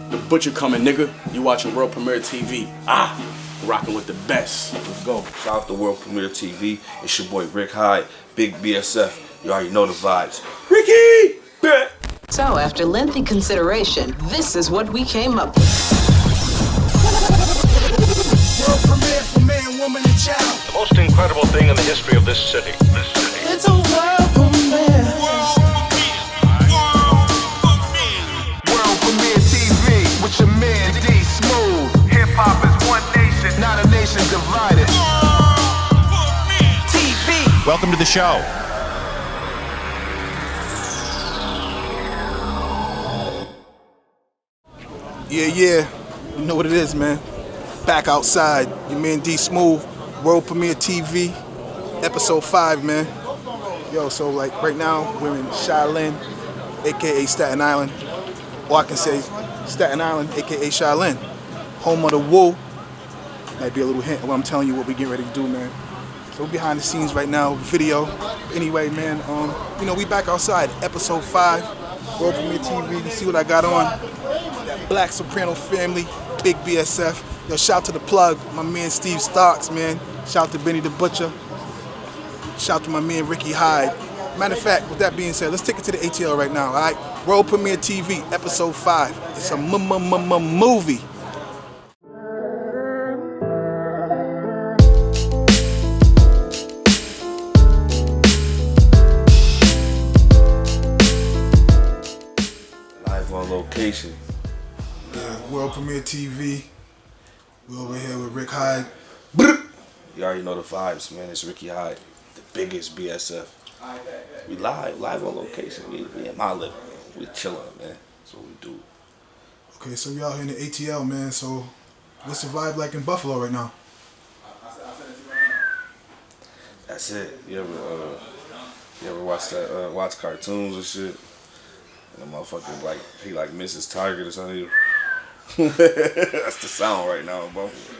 The Butcher coming, nigga. You watching World Premiere TV. Rocking with the best. Let's go. Shout out to World Premiere TV. It's your boy Rick Hyde, Big BSF. You already know the vibes. Ricky! Bet! So, after lengthy consideration, this is what we came up with. World premiere for man, woman, and child. The most incredible thing in the history of this city. It's a world premiere. World Premiere TV with your man D Smooth. Hip hop is one nation, not a nation divided. TV. Welcome to the show. Yeah, you know what it is, man. Back outside, your man D Smooth, World Premiere TV, episode 5, man. Yo, so like right now we're in Shaolin, aka Staten Island, or I can say Staten Island, aka Shaolin, home of the Woo. Might be a little hint of what I'm telling you what we getting ready to do, man. So we're behind the scenes right now, video. Anyway, man, you know we back outside, episode 5, World Premiere TV. You see what I got on? That Black Soprano family, Big BSF. Yo, shout to the plug, my man Steve Starks, man. Shout to Benny the Butcher. Shout to my man Ricky Hyde. Matter of fact, with that being said, let's take it to the ATL right now, all right? World Premiere TV, episode 5. It's a movie. Live on location. Yeah, World Premiere TV. We're over here with Rick Hyde. You already know the vibes, man. It's Ricky Hyde, the biggest BSF. We live on location. We in my living room. We chilling, man. That's what we do. Okay, so we out here in the ATL, man. So what's the vibe like in Buffalo right now? That's it. You ever watch that? Watch cartoons and shit. And the motherfucker he misses Target or something. That's the sound right now in Buffalo.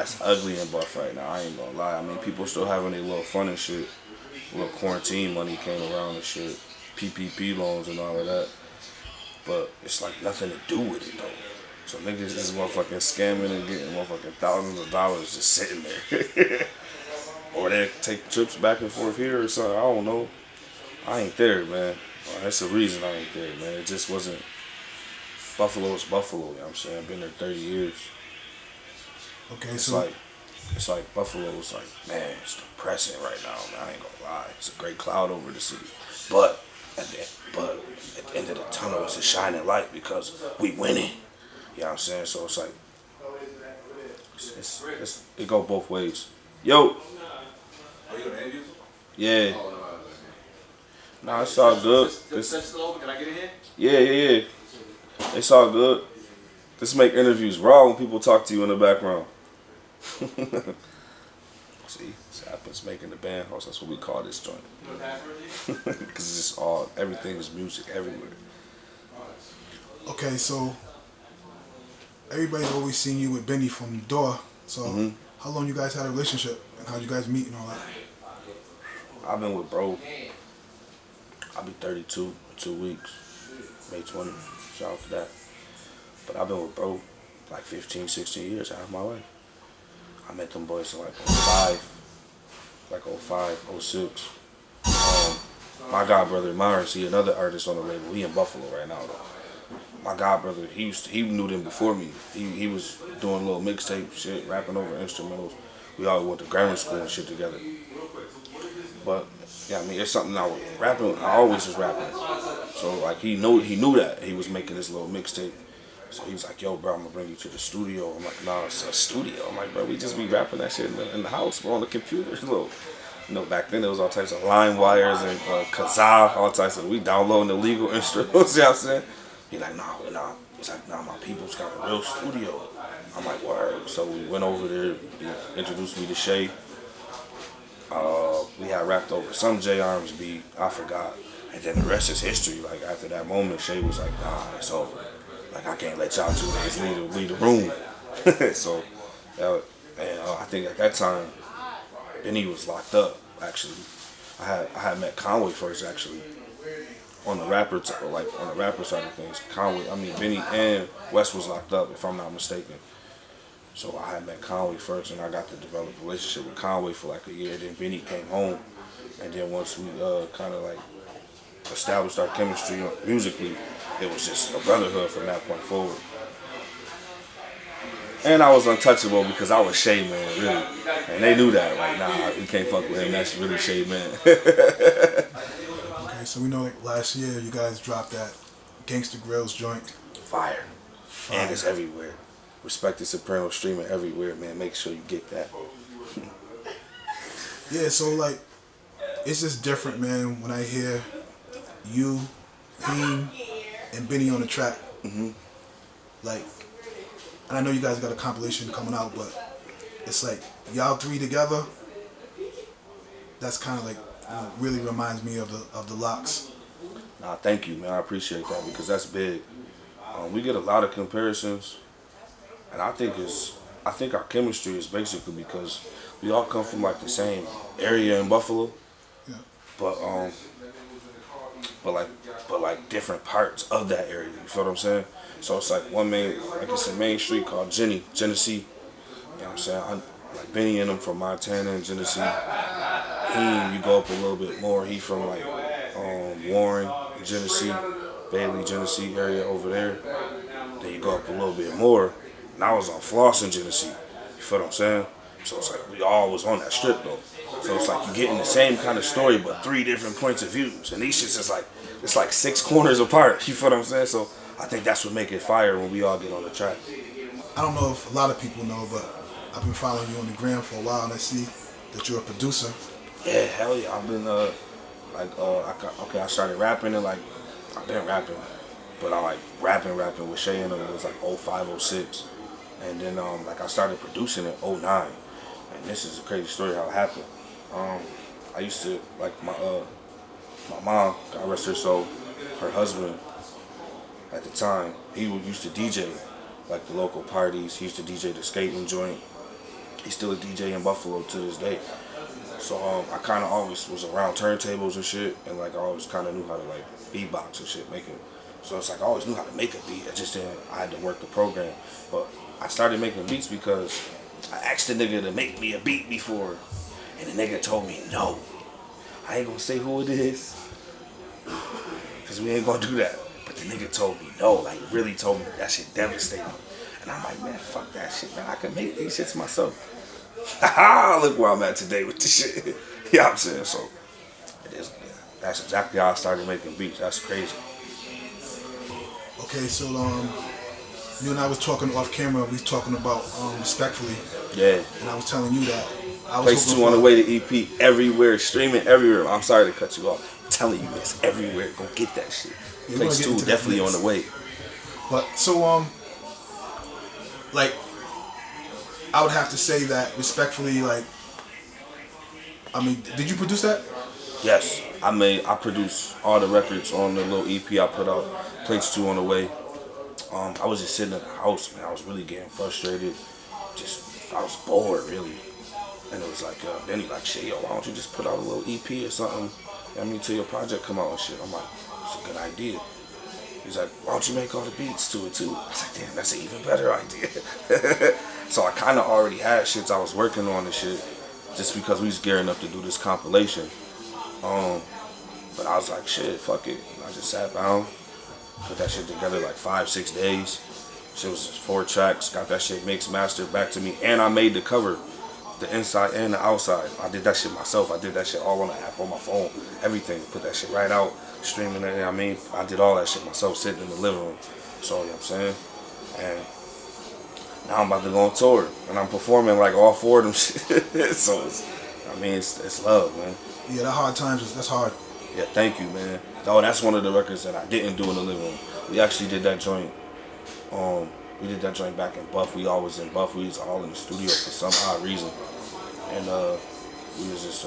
It's ugly in Buff right now. I ain't gonna lie. I mean, people still having their little fun and shit. Little quarantine money came around and shit. PPP loans and all of that. But it's like nothing to do with it though. So niggas just motherfucking scamming and getting motherfucking thousands of dollars just sitting there. Or they take trips back and forth here or something. I don't know. I ain't there, man. That's the reason I ain't there, man. It just wasn't. Buffalo is Buffalo, you know what I'm saying? I've been there 30 years. Okay, It's like Buffalo is like, man, it's depressing right now, man. I ain't gonna lie. It's a great cloud over the city. But at the end of the tunnel, it's a shining light because we winning. You know what I'm saying? So it's like, it go both ways. Yo. Yeah. Nah, it's all good. Can I get in here? Yeah. It's all good. Just make interviews raw when people talk to you in the background. See, this happens making the band house. That's what we call this joint. Because it's just everything is music everywhere. Okay, so everybody's always seen you with Benny from Door. So how long you guys had a relationship and how you guys meet and all that? I've been with bro. I'll be 32 in 2 weeks. May 20. Shout out to that. But I've been with bro like 15, 16 years out of my life. I met them boys in like 05, 06. My god brother Myers, he another artist on the label. He in Buffalo right now though. My god brother, he knew them before me. He was doing little mixtape shit, rapping over instrumentals. We all went to grammar school and shit together. But yeah, I mean, it's something I was rapping. I always was rapping. So like he knew that he was making this little mixtape. So he was like, yo, bro, I'm gonna bring you to the studio. I'm like, nah, it's a studio. I'm like, bro, we just be rapping that shit in the house, bro, on the computer. You know, back then there was all types of line wires and Kazaa, all types of, we downloading illegal instruments, you know what I'm saying? He like, nah. He's like, nah, my people's got a real studio. I'm like, word. So we went over there, he introduced me to Shay. We had rapped over some J Arms beat, I forgot. And then the rest is history. Like after that moment, Shay was like, nah, it's over. Like I can't let y'all two guys leave the room. So, I think at that time, Benny was locked up. Actually, I had met Conway first. Actually, on the rapper side of things, Benny and West was locked up, if I'm not mistaken. So I had met Conway first, and I got to develop a relationship with Conway for like a year. Then Benny came home, and then once we kind of like established our chemistry musically, it was just a brotherhood from that point forward. And I was untouchable because I was Shay Man, really. And they knew that. Like, nah, we can't fuck with him. That's really Shay Man. Okay, so we know like last year you guys dropped that Gangsta Grills joint. Fire. And it's everywhere. Respected Soprano streaming everywhere, man. Make sure you get that. Yeah, so like, it's just different, man, when I hear you, him, and Benny on the track. Like, and I know you guys got a compilation coming out, but it's like y'all three together. That's kind of like really reminds me of the Locks. Nah, thank you, man. I appreciate that because that's big. We get a lot of comparisons, and I think our chemistry is basically because we all come from like the same area in Buffalo, Yeah. but like different parts of that area. You feel what I'm saying? So it's like it's a main street called Genesee. You know what I'm saying? Like Benny and them from Montana and Genesee. You go up a little bit more. He from like Warren, Genesee, Bailey, Genesee area over there. Then you go up a little bit more, and I was on Floss in Genesee. You feel what I'm saying? So it's like we all was on that strip though. So it's like you getting the same kind of story, but 3 different points of views, and these shits is like it's like 6 corners apart. You feel what I'm saying? So I think that's what make it fire when we all get on the track. I don't know if a lot of people know, but I've been following you on the gram for a while, and I see that you're a producer. Yeah, hell yeah. I've been I started rapping and like I've been rapping, but I like rapping with Shay and them. It was like 05, 06, and then like I started producing in 09, and this is a crazy story how it happened. I used to like my mom, God rest her soul, her husband at the time, he used to DJ like the local parties. He used to DJ the skating joint. He's still a DJ in Buffalo to this day. So I kind of always was around turntables and shit, and like I always kind of knew how to like beatbox and shit, make it. So it's like I always knew how to make a beat. I had to work the program. But I started making beats because I asked the nigga to make me a beat before, and the nigga told me no. I ain't gonna say who it is, cause we ain't gonna do that. But the nigga told me no, like really told me that shit devastating. And I'm like, man, fuck that shit, man. I can make these shits myself. Look where I'm at today with this shit. You know what I'm saying? So that's exactly how I started making beats. That's crazy. Okay, so you and I was talking off camera. We was talking about Respectfully. Yeah. And I was telling you that I was Place 2 on the way to EP everywhere, streaming everywhere. I'm sorry to cut you off. I'm telling you, it's everywhere. Go get that shit. Yeah, Place 2 definitely on the way. But so like I would have to say that Respectfully, like, I mean, did you produce that? Yes, I produced all the records on the little EP I put out. Place 2 on the way. I was just sitting in the house, man. I was really getting frustrated. I was bored, really. And it was like, then he like, shit, yo, why don't you just put out a little EP or something? I mean, till your project come out and shit. I'm like, it's a good idea. He's like, why don't you make all the beats to it too? I was like, damn, that's an even better idea. So I kind of already had shits I was working on and shit, just because we was gearing up to do this compilation. But I was like, shit, fuck it. And I just sat down, put that shit together like 5-6 days. Shit was 4 tracks, got that shit mixed, mastered back to me, and I made the cover, the inside and the outside. I did that shit myself. I did that shit all on the app, on my phone, everything. Put that shit right out, streaming it. I mean, I did all that shit myself, sitting in the living room. So, you know what I'm saying? And now I'm about to go on tour, and I'm performing like all 4 of them shit. So, it's love, man. Yeah, that Hard Times, that's hard. Yeah, thank you, man. Oh, that's one of the records that I didn't do in the living room. We actually did that joint. We did that joint back in Buff. We always in Buff. We was all in the studio for some odd reason. And we was just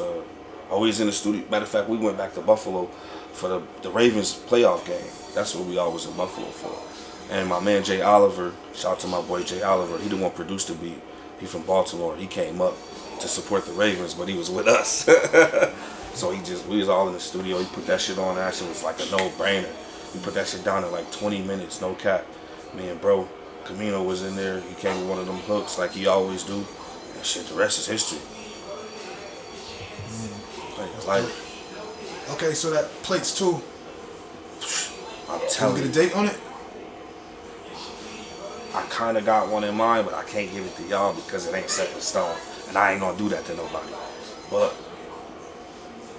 always in the studio. Matter of fact, we went back to Buffalo for the Ravens playoff game. That's what we always in Buffalo for. And my man Jay Oliver, shout out to my boy Jay Oliver, he the one produced the beat. He from Baltimore. He came up to support the Ravens, but he was with us. So we was all in the studio. He put that shit on. That shit was like a no-brainer. We put that shit down in like 20 minutes, no cap. Me and bro, Camino was in there. He came with one of them hooks like he always do. And shit, the rest is history. Like, Okay, so that plates too. I'm Can telling we you. get a date on it? I kind of got one in mind, but I can't give it to y'all because it ain't set in stone. And I ain't gonna do that to nobody. But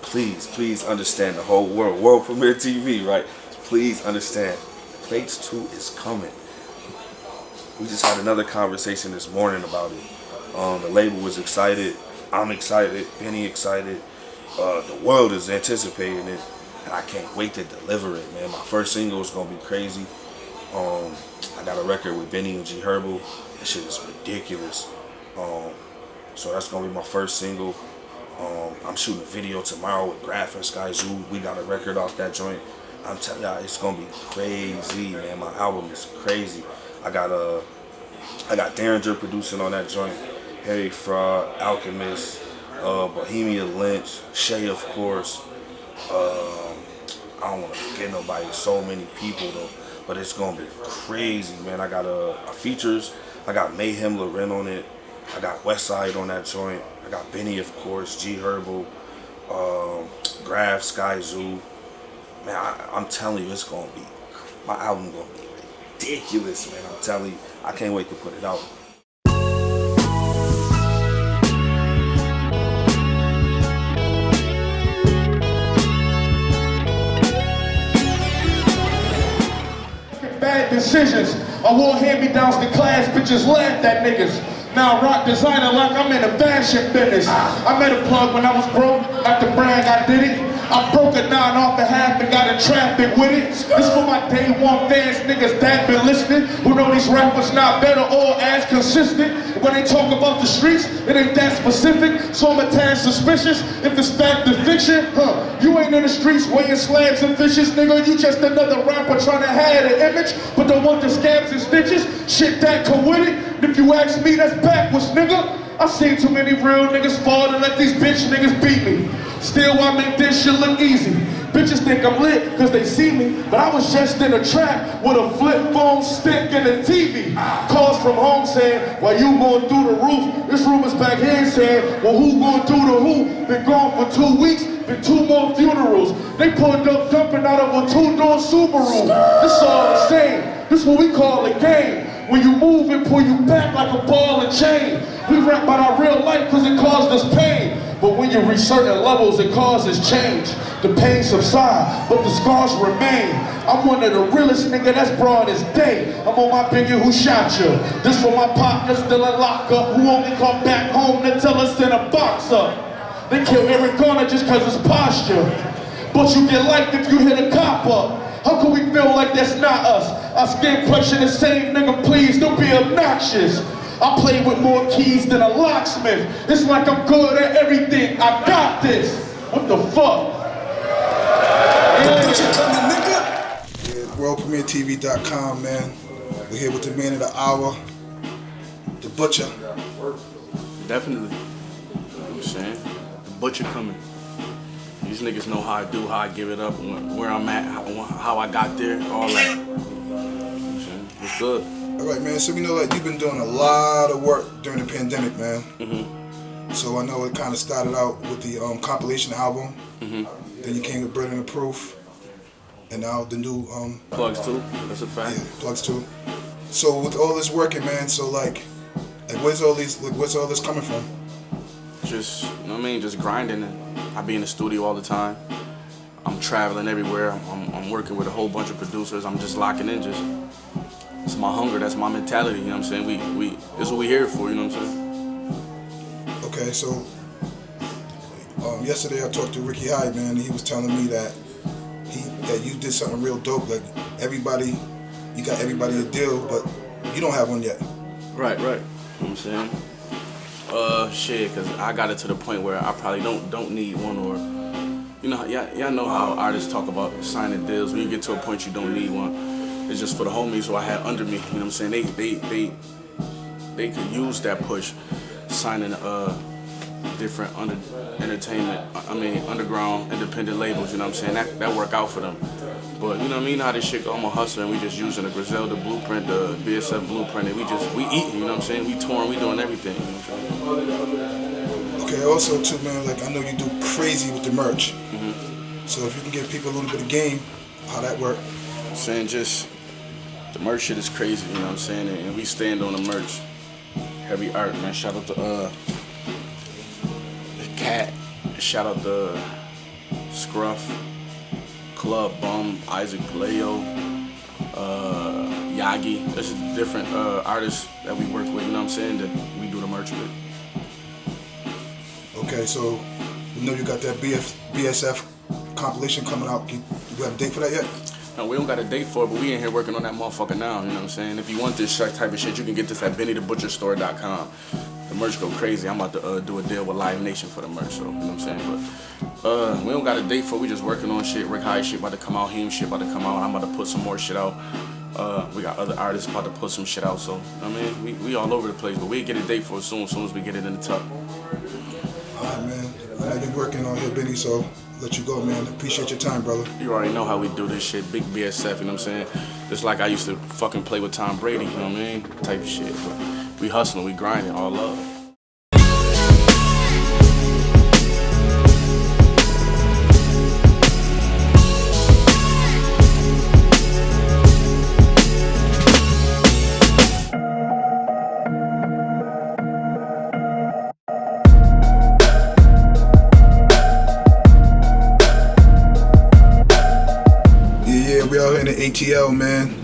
please understand the whole world premiere TV, right? Please understand, Plates 2 is coming. We just had another conversation this morning about it. The label was excited. I'm excited. Benny excited. The world is anticipating it, and I can't wait to deliver it, man. My first single is gonna be crazy. I got a record with Benny and G Herbo. That shit is ridiculous. So that's gonna be my first single. I'm shooting a video tomorrow with Graf and Sky Zoo. We got a record off that joint. I'm telling y'all, it's gonna be crazy, man. My album is crazy. I got Derringer producing on that joint. Harry Fraud, Alchemist, Bohemia Lynch, Shay, of course. I don't want to forget nobody. So many people though, but it's gonna be crazy, man. I got features. I got Mayhem Loren on it. I got Westside on that joint. I got Benny, of course, G Herbo, Graf, Sky Zoo. Man, I'm telling you, it's gonna be, my album gonna be ridiculous, man. I'm telling you, I can't wait to put it out. Bad decisions. I wore hand-me-downs to class, bitches laughed at niggas. Now I rock designer like I'm in the fashion business. I met a plug when I was broke, at the brag I did it. I broke a 9 off the half and got in traffic with it. This for my day one fans, niggas that been listening, who know these rappers not better or as consistent. When they talk about the streets, it ain't that specific, so I'm a tad suspicious if it's fact or fiction. You ain't in the streets weighing slabs and fishes, nigga. You just another rapper trying to hide an image, but don't want the scabs and stitches. Shit that come with it. And if you ask me, that's backwards, nigga. I seen too many real niggas fall to let these bitch niggas beat me. Still, I make this shit look easy. Bitches think I'm lit cause they see me, but I was just in a trap with a flip phone stick and a TV. Calls from home saying, well, you going through the roof. This room is back here saying, well, who going through the who? Been gone for 2 weeks, been 2 more funerals. They pulled up dumping out of a 2-door Subaru. This all the same. This what we call a game. When you move, it pull you back like a ball and chain. We rap about our real life cause it caused us pain. But when you reach certain levels, it causes change. The pain subside, but the scars remain. I'm one of the realest nigga that's broad as day. I'm on my biggie who shot you. This for my partner still in lockup, who only come back home to tell us in a box up. They kill Eric Garner just cause it's posture. But you get liked if you hit a cop up. How can we feel like that's not us? Our skin pressure the same, nigga, please don't be obnoxious. I play with more keys than a locksmith. It's like I'm good at everything. I got this. What the fuck? Yeah, WorldPremierTV.com, man. We're here with the man of the hour, the Butcher. Definitely. You know what I'm saying? The Butcher coming. These niggas know how I do, how I give it up, where I'm at, how I got there, all that. You know what I'm saying? It's good. All right, man. So we know that you've been doing a lot of work during the pandemic, man. Mm-hmm. So I know it kind of started out with the compilation album. Mm-hmm. Then you came with Bread and the Proof, and now the new Plugs too. That's a fact. Yeah, Plugs too. So with all this working, man. So like where's all this coming from? Just, you know what I mean? Just grinding. I be in the studio all the time. I'm traveling everywhere. I'm working with a whole bunch of producers. I'm just locking in. It's my hunger. That's my mentality. You know what I'm saying? We this is what we here for. You know what I'm saying? Okay, so yesterday I talked to Ricky Hyde, man. And he was telling me that you did something real dope. Like you got everybody a deal, but you don't have one yet. Right. You know what I'm saying? Shit, cause I got it to the point where I probably don't need one, or you know, y'all know how artists talk about signing deals. When you get to a point you don't need one, it's just for the homies who I had under me. You know what I'm saying? They could use that push, signing different underground independent labels, you know what I'm saying? That work out for them. But you know what I mean, how this shit go, I'm a hustler and we just using the Griselda blueprint, the BSF blueprint, and we eating, you know what I'm saying? We touring, we doing everything, you know what I'm saying? Okay, also too, man, like I know you do crazy with the merch. Mm-hmm. So if you can give people a little bit of game, how that work? I'm saying just, the merch shit is crazy, you know what I'm saying? And we stand on the merch. Heavy art, man. Shout out to the Cat. Shout out to Scruff, Club Bum, Isaac Leo, Yagi. There's just different artists that we work with, you know what I'm saying, that we do the merch with. Okay, so we know you got that BSF compilation coming out. You have a date for that yet? No, we don't got a date for it, but we in here working on that motherfucker now, you know what I'm saying? If you want this type of shit, you can get this at BennyTheButcherStore.com. The merch go crazy. I'm about to do a deal with Live Nation for the merch, so, you know what I'm saying? But we don't got a date for it, we just working on shit. Rick Hyde shit about to come out, Heme shit about to come out. I'm about to put some more shit out. We got other artists about to put some shit out, so, I mean, we all over the place, but we get a date for it soon as we get it in the tuck. All right, man. I know you're working on here, Benny, so let you go, man. Appreciate your time, brother. You already know how we do this shit, big BSF, you know what I'm saying? Just like I used to fucking play with Tom Brady, you know what I mean? Type of shit. But we hustling, we grinding, all love. We out here in the ATL, man.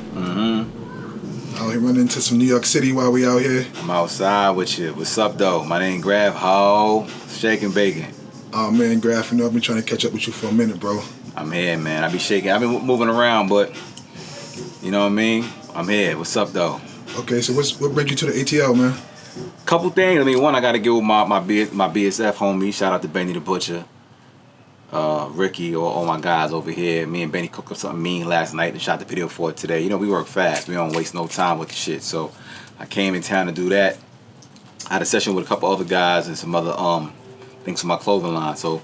Out here running into some New York City while we out here. I'm outside with you. What's up, though? My name Graff. How? Shaking bacon. Oh, man, Graff, you know, I've been trying to catch up with you for a minute, bro. I'm here, man. I be shaking. I've been moving around, but you know what I mean? I'm here. What's up, though? Okay, so what brings you to the ATL, man? Couple things. I mean, one, I got to give my BSF homie. Shout out to Benny the Butcher. Ricky, or all my guys over here. Me and Benny cooked up something mean last night and shot the video for it today. You know, we work fast. We don't waste no time with the shit. So I came in town to do that. I had a session with a couple other guys and some other things for my clothing line. So I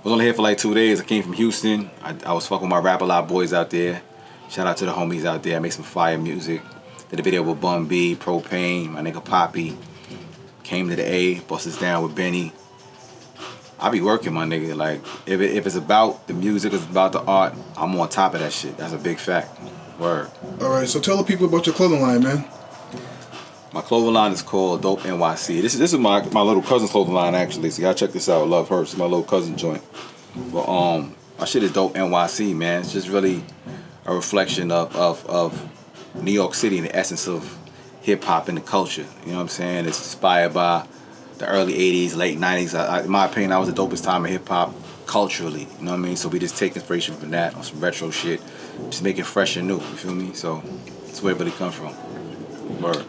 was only here for like 2 days. I came from Houston. I was fucking with my Rap-A-Lot boys out there. Shout out to the homies out there. I made some fire music. Did a video with Bun B, Propane, my nigga Poppy. Came to the A, bust us down with Benny. I be working, my nigga. Like, if it's about the music, it's about the art, I'm on top of that shit. That's a big fact. Word. All right, so tell the people about your clothing line, man. My clothing line is called Dope NYC. This is my little cousin's clothing line, actually. So y'all check this out. Love her. It's my little cousin joint. But my shit is Dope NYC, man. It's just really a reflection of New York City and the essence of hip hop and the culture. You know what I'm saying? It's inspired by the early 80s, late 90s. In my opinion, that was the dopest time of hip-hop culturally, you know what I mean? So we just take inspiration from that on some retro shit, just make it fresh and new, you feel me? So that's where it really comes from. Word.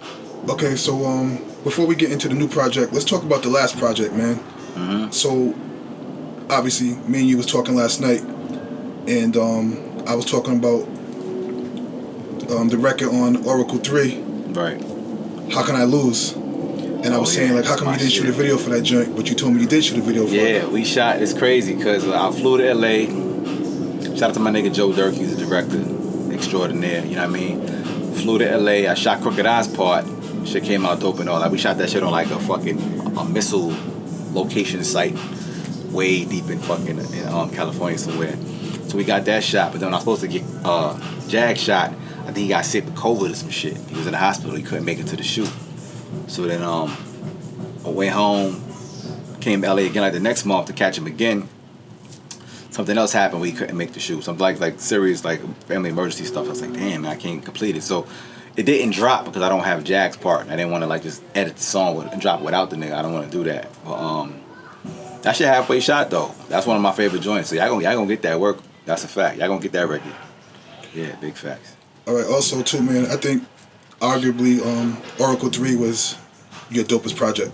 Okay, so before we get into the new project, let's talk about the last project, man. So obviously, me and you was talking last night, and I was talking about the record on Oracle 3. Right. How Can I Lose? And I was saying, like, how come you didn't shoot a video for that joint, but you told me you did shoot a video for it? Yeah, we shot. It's crazy, because I flew to LA. Shout out to my nigga Joe Dirk, he's the director extraordinaire, you know what I mean? Flew to LA, I shot Crooked Eye's part. Shit came out dope and all. Like, we shot that shit on like a missile location site way deep in fucking California somewhere. So we got that shot, but then I was supposed to get Jag shot. I think he got sick with COVID or some shit. He was in the hospital, he couldn't make it to the shoot. So then I went home, came to LA again like the next month to catch him again. Something else happened where he couldn't make the shoot. Something like serious, like family emergency stuff. I was like, damn, man, I can't complete it. So it didn't drop because I don't have Jag's part. I didn't want to like just edit the song and drop it without the nigga. I don't want to do that. But that shit halfway shot though. That's one of my favorite joints. So y'all gonna get that work. That's a fact. Y'all gonna get that record. Yeah, big facts. All right. Also, too, man, I think arguably Oracle 3 was your dopest project.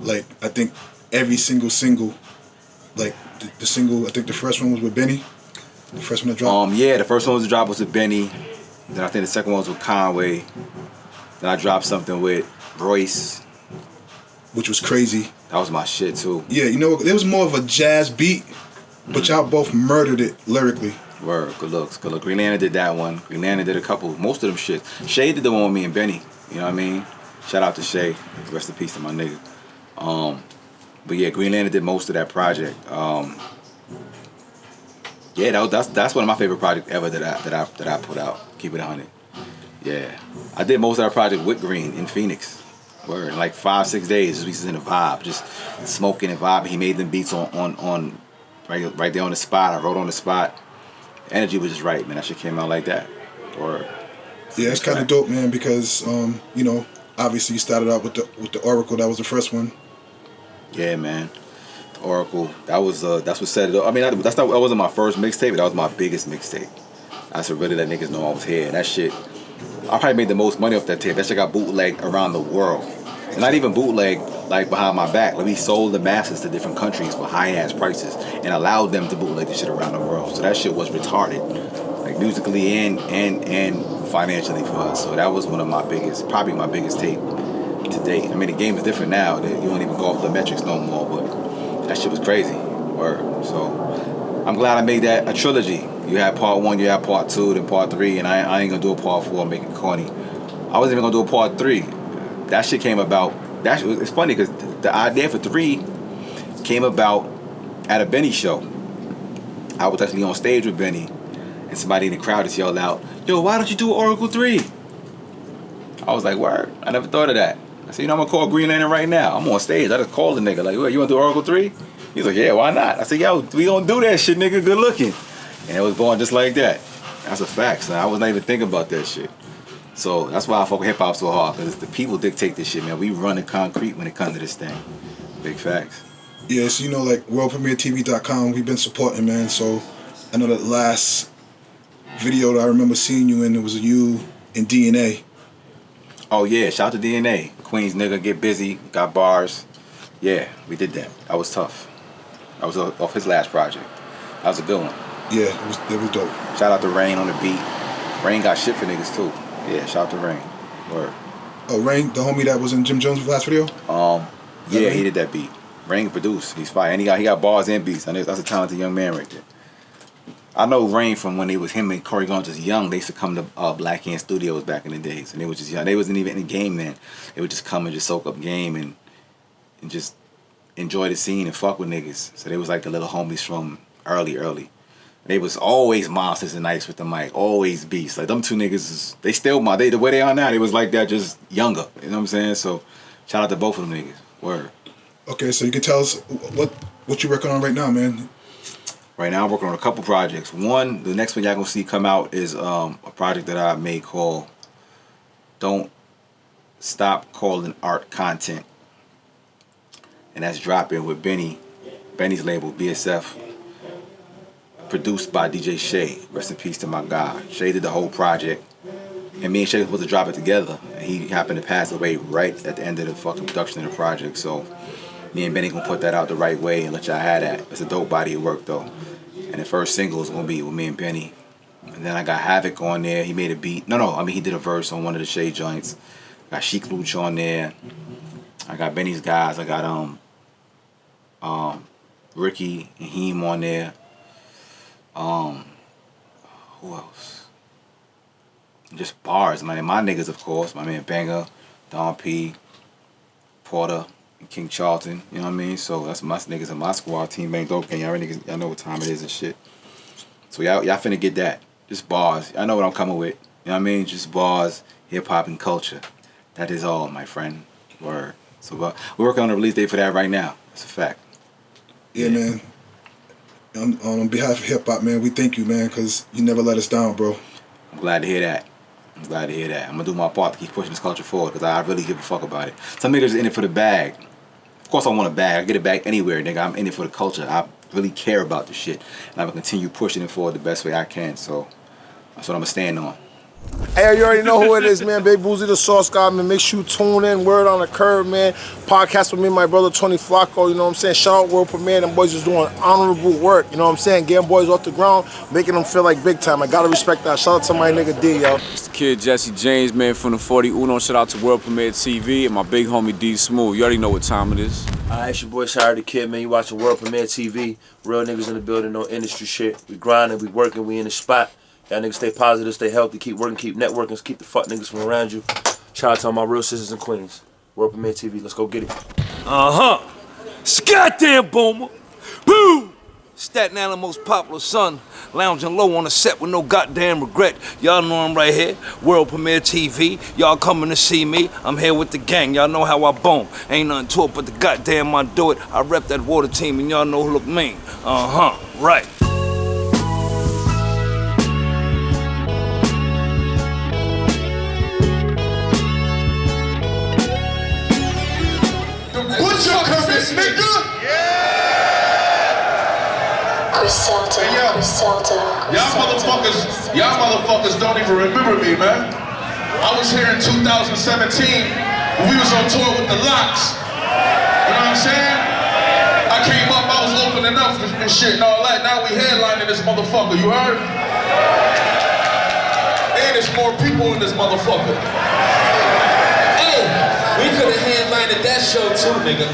Like, I think every single, like the single, I think the first one was with Benny. The first one that dropped. Yeah, the first one was to drop was with Benny. Then I think the second one was with Conway. Then I dropped something with Royce. which was crazy. That was my shit too. Yeah, you know, it was more of a jazz beat, but y'all both murdered it lyrically. Word, good looks, good look. Green Lantern did that one. Green Lantern did a couple, most of them shit. Shay did the one with me and Benny. You know what I mean? Shout out to Shay. Rest in peace to my nigga. But yeah, Green Lantern did most of that project. Yeah, that's one of my favorite projects ever that I put out. Keep it 100. Yeah, I did most of that project with Green in Phoenix. Word, in like 5-6 days. We was in a vibe, just smoking and vibing. He made them beats on right there on the spot. I wrote on the spot. Energy was just right, man. That shit came out like that. Or yeah, it's kind of dope, man. Because you know, obviously you started out with the Oracle. That was the first one. Yeah, man. The Oracle. That's what set it up. I mean, that wasn't my first mixtape, but that was my biggest mixtape. That's what really let niggas know I was here. And that shit, I probably made the most money off that tape. That shit got bootlegged around the world. And not even bootleg like behind my back. Like we sold the masses to different countries for high ass prices and allowed them to bootleg the shit around the world. So that shit was retarded, like musically and financially for us. So that was probably my biggest tape to date. I mean, the game is different now. That you don't even go off the metrics no more. But that shit was crazy. Word. So I'm glad I made that a trilogy. You had part 1, you had part 2, then part 3, and I ain't gonna do a part 4. Make it corny. I wasn't even gonna do a part 3. That shit came about. It's funny because the idea for 3 came about at a Benny show. I was actually on stage with Benny, and somebody in the crowd just yelled out, "Yo, why don't you do Oracle 3?" I was like, "Word, I never thought of that." I said, "You know, I'm gonna call Green Lantern right now. I'm on stage. I just called the nigga like, "What, you wanna do Oracle 3?" He's like, "Yeah, why not?" I said, "Yo, we gonna do that shit, nigga. Good looking." And it was born just like that. That's a fact, son. I was not even thinking about that shit. So that's why I fuck with hip hop so hard, because the people dictate this shit, man. We run the concrete when it comes to this thing. Big facts. Yeah, so you know, like worldpremieretv.com, we've been supporting, man. So I know that last video that I remember seeing you in, it was you in DNA. Oh yeah, shout out to DNA. Queens nigga, get busy, got bars. Yeah, we did that. That was tough. That was off his last project. That was a good one. Yeah, it was dope. Shout out to Rain on the beat. Rain got shit for niggas too. Yeah, shout out to Rain. Word. Oh, Rain, the homie that was in Jim Jones' last video? Yeah, he did that beat. Rain produced. He's fire. And he got bars and beats. I know that's a talented young man right there. I know Rain from when it was him and Corey Gunn just young. They used to come to Black Hand Studios back in the days. And they was just young. They wasn't even in the game then. They would just come and just soak up game and just enjoy the scene and fuck with niggas. So they was like the little homies from early. They was always monsters and nice with the mic, always beasts. Like them two niggas, they still the way they are now. They was like that, just younger. You know what I'm saying? So shout out to both of them niggas. Word. Okay, so you can tell us what you working on right now, man. Right now I'm working on a couple projects. One, the next one y'all gonna see come out is a project that I made called "Don't Stop Calling Art Content," and that's dropping with Benny's label BSF. Produced by DJ Shay. Rest in peace to my guy. Shay did the whole project. And me and Shay were supposed to drop it together. And he happened to pass away right at the end of the fucking production of the project. So me and Benny gonna put that out the right way and let y'all have that. It's a dope body of work though. And the first single is gonna be with me and Benny. And then I got Havoc on there. He made a beat. He did a verse on one of the Shay joints. Got Sheik Luch on there. I got Benny's guys. I got Ricky and Heem on there. Who else? Just bars, man. My niggas, of course. My man Banger, Don P, Porter, and King Charlton. You know what I mean? So that's my niggas in my squad. Team Bang Dope Gang. Y'all know what time it is and shit. So y'all finna get that. Just bars. I know what I'm coming with. You know what I mean? Just bars, hip hop, and culture. That is all, my friend. Word. So we're working on a release date for that right now. That's a fact. Yeah, man. On behalf of hip hop, man, we thank you, man, because you never let us down, bro. I'm glad to hear that. I'm gonna do my part to keep pushing this culture forward because I really give a fuck about it. Some niggas are in it for the bag. Of course I want a bag. I get a bag anywhere, nigga. I'm in it for the culture. I really care about the shit. And I'm gonna continue pushing it forward the best way I can. So that's what I'm gonna stand on. Hey, you already know who it is, man. Big Boozy the Sauce Guy, man. Make sure you tune in. Word on the Curb, man. Podcast with me and my brother, Tony Flacco. You know what I'm saying? Shout out World Premiere. Them boys is doing honorable work. You know what I'm saying? Getting boys off the ground, making them feel like big time. I gotta respect that. Shout out to my nigga D, yo. It's the kid Jesse James, man, from the 40 Uno. Shout out to World Premiere TV and my big homie D Smooth. You already know what time it is. Alright, it's your boy Hyde the Kid, man. You watching World Premiere TV. Real niggas in the building, no industry shit. We grinding, we working, we in the spot. Y'all niggas stay positive, stay healthy, keep working, keep networking, keep the fuck niggas from around you. Shout out to all my real sisters and queens. World Premiere TV, let's go get it. It's goddamn boomer. Boo! Staten Island most popular son, lounging low on the set with no goddamn regret. Y'all know I'm right here, World Premiere TV. Y'all coming to see me, I'm here with the gang. Y'all know how I boom. Ain't nothing to it but the goddamn I do it. I rep that water team and y'all know who look mean. Right. What's your coming, nigga? Y'all motherfuckers don't even remember me, man. I was here in 2017 when we was on tour with the Locks. You know what I'm saying? I came up, I was opening up and shit and all that. Now we headlining this motherfucker, you heard? And there's more people in this motherfucker. Hey, we could have headlined that show too, nigga.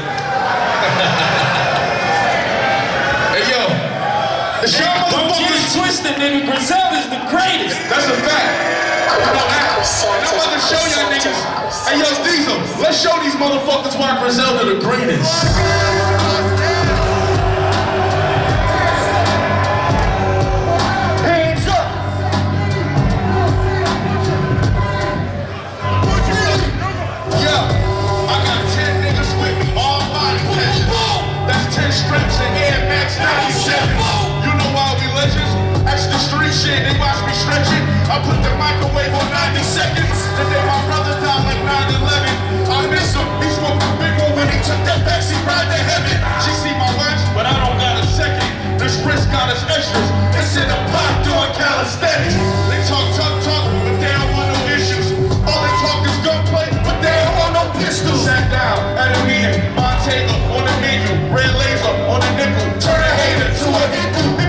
Hey, yo. It's y'all Don't get it twisted, nigga. Griselda's the greatest. That's a fact. And I'm about to show y'all niggas. Hey, yo, Diesel, let's show these motherfuckers why Griselda the greatest. Hands up. Yeah, I got 10 niggas with me, all body protection. That's 10 strips and Air Max 97. Extra street shit, they watch me stretch it. I put the microwave on 90 seconds. The day my brother died like 9/11. I miss him, he smoked a big one when he took that backseat ride to heaven. She see my watch, but I don't got a second. This wrist got us extras. It's in a pot doing calisthenics. They talk, but they don't want no issues. All they talk is gunplay, but they don't want no pistols. Sat down at a meeting, Montana on the menu, red laser on the nickel. Turn a hater to a nickel.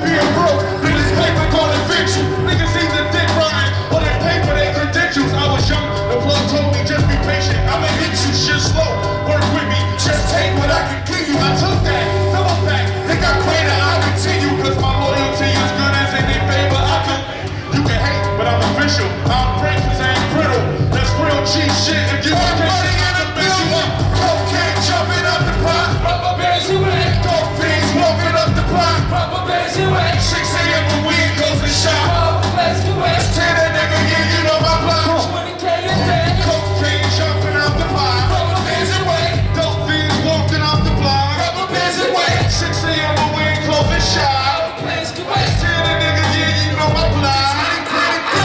Being broke, niggas paper gonna evict you. Niggas either dick riding or they pay for their credentials. I was young, the plug told me just be patient. I'ma hit you shit slow. Work with me, just take what I can give you. I took that, double back. Think I'm greater, I continue. Cause my loyalty is good as in their favor. You can hate, but I'm official. I'm break cause I ain't brittle. That's real G shit. If you want money in the building, cocaine jumping up the pot. Rubber bands you ain't. Dope fiends walking up the block. Rubber bands you ain't. 6 a.m. when we goes to shop. Let's do it. 10 a nigga, yeah, you know my block. 20K a day. Cocaine jumping out the pot. Rubber bands away. Dope fiends walking off the block. Rubber bands away. 6 a.m. when we close the shop. 10 a nigga, yeah, you know my block.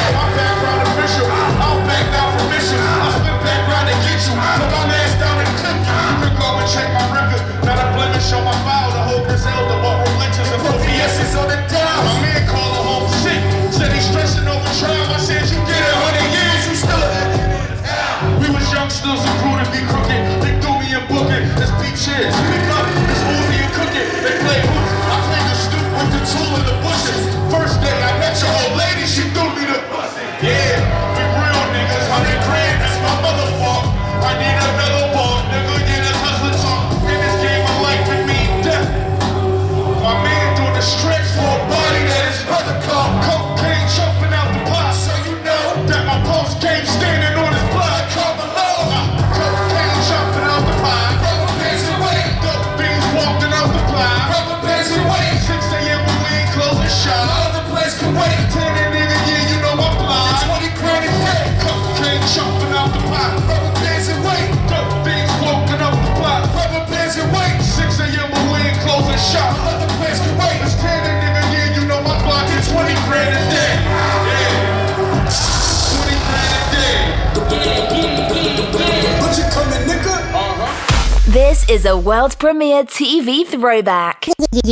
My background official. I'll back down from missions. I spin background to get you. Put my ass down and clip you. You can go and check my record. Not a blemish on my file. The whole Griselda, what Rolexes and OPS's on the dial. My man called her home sick. Said he's stressing over trial. I said you get it 100 years, you still we was youngsters and grew to be crooked. They threw me in booking. Let's beat chairs. Pick up. It's Uzi and cooking. They play hoops. I play the stoop with the tool in the bushes. First day I met your old lady, she threw me the yeah, we real niggas, 100 grand, that's my mother fault. I need another ball, nigga, yeah, that's hustler talk. In this game of life with me and death. My man doing the stretch for a body that his brother called. Cocaine jumping out the pot, so you know that my post game standing on his blood. Call below. Cocaine jumping out the pot. Rubber bands away. Dope things walking out the block. Rubber bands away. 6 a.m. when we ain't closing shop. All the place can wait. 10 a nigga, yeah, you know my block. 20 grand a day. Cocaine jumping out the pot. Rubber bands away. Dope things walking out the block. Rubber bands away. 6 a.m. when we ain't closing shop. All the place can wait. It's 10 a nigga, yeah, you know my block. It's 20 grand a day. Yeah. 20 grand a day. What you coming, nigga? This is a World Premiere TV throwback.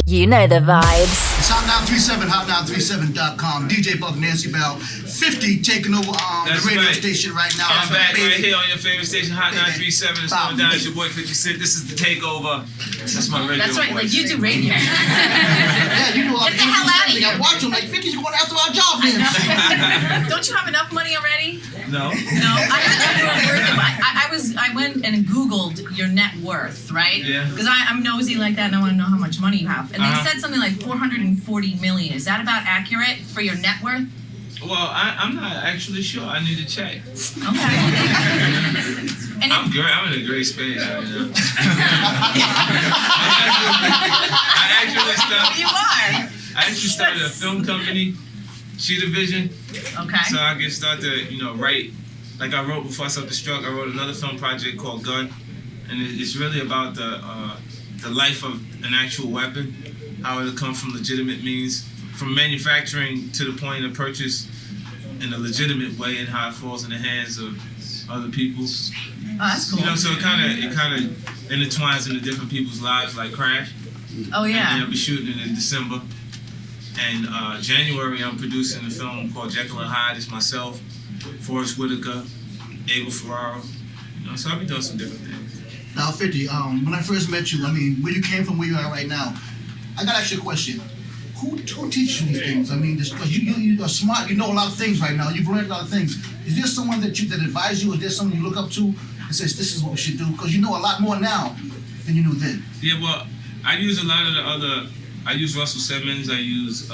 You know the vibes. It's Hot Now 37, hotnow37.com. DJ Buck, Nancy Bell, 50 taking over the radio station right now. I'm back right here on your favorite station, Hot 937. It's going down. It's your boy 50 Cent. This is the takeover. That's my radio. That's right, like you do radio. Yeah, you know, Get the hell out of here. I watch them like 50's going after our job, man. Don't you have enough money already? No. No. I went and Googled your net worth, right? Yeah. Because I'm nosy like that and I want to know how much money you have. And they said something like 440 million. Is that about accurate for your net worth? Well, I'm not actually sure. I need to check. Okay. I'm great. I'm in a great space right now. I actually started a film company, Cheetah Vision. Okay. So I can start to, write. Like I wrote before I self-destruct, I wrote another film project called Gun, and it's really about the life of an actual weapon, how it comes from legitimate means, from manufacturing to the point of purchase in a legitimate way, and how it falls in the hands of other people. Oh, that's cool. So it kind of intertwines into different people's lives, like Crash. Oh yeah. And I'll be shooting it in December. And January, I'm producing a film called Jekyll and Hyde. It's myself, Forrest Whitaker, Abel Ferraro. So I'll be doing some different things. Now, 50, when I first met you, where you came from, where you are right now, I got to ask you a question. Who teaches you these things? Because you are smart, you know a lot of things right now. You've learned a lot of things. Is there someone that advises you? Is there someone you look up to and says, this is what we should do? Because you know a lot more now than you knew then. Yeah, well, I use a lot of I use Russell Simmons, I use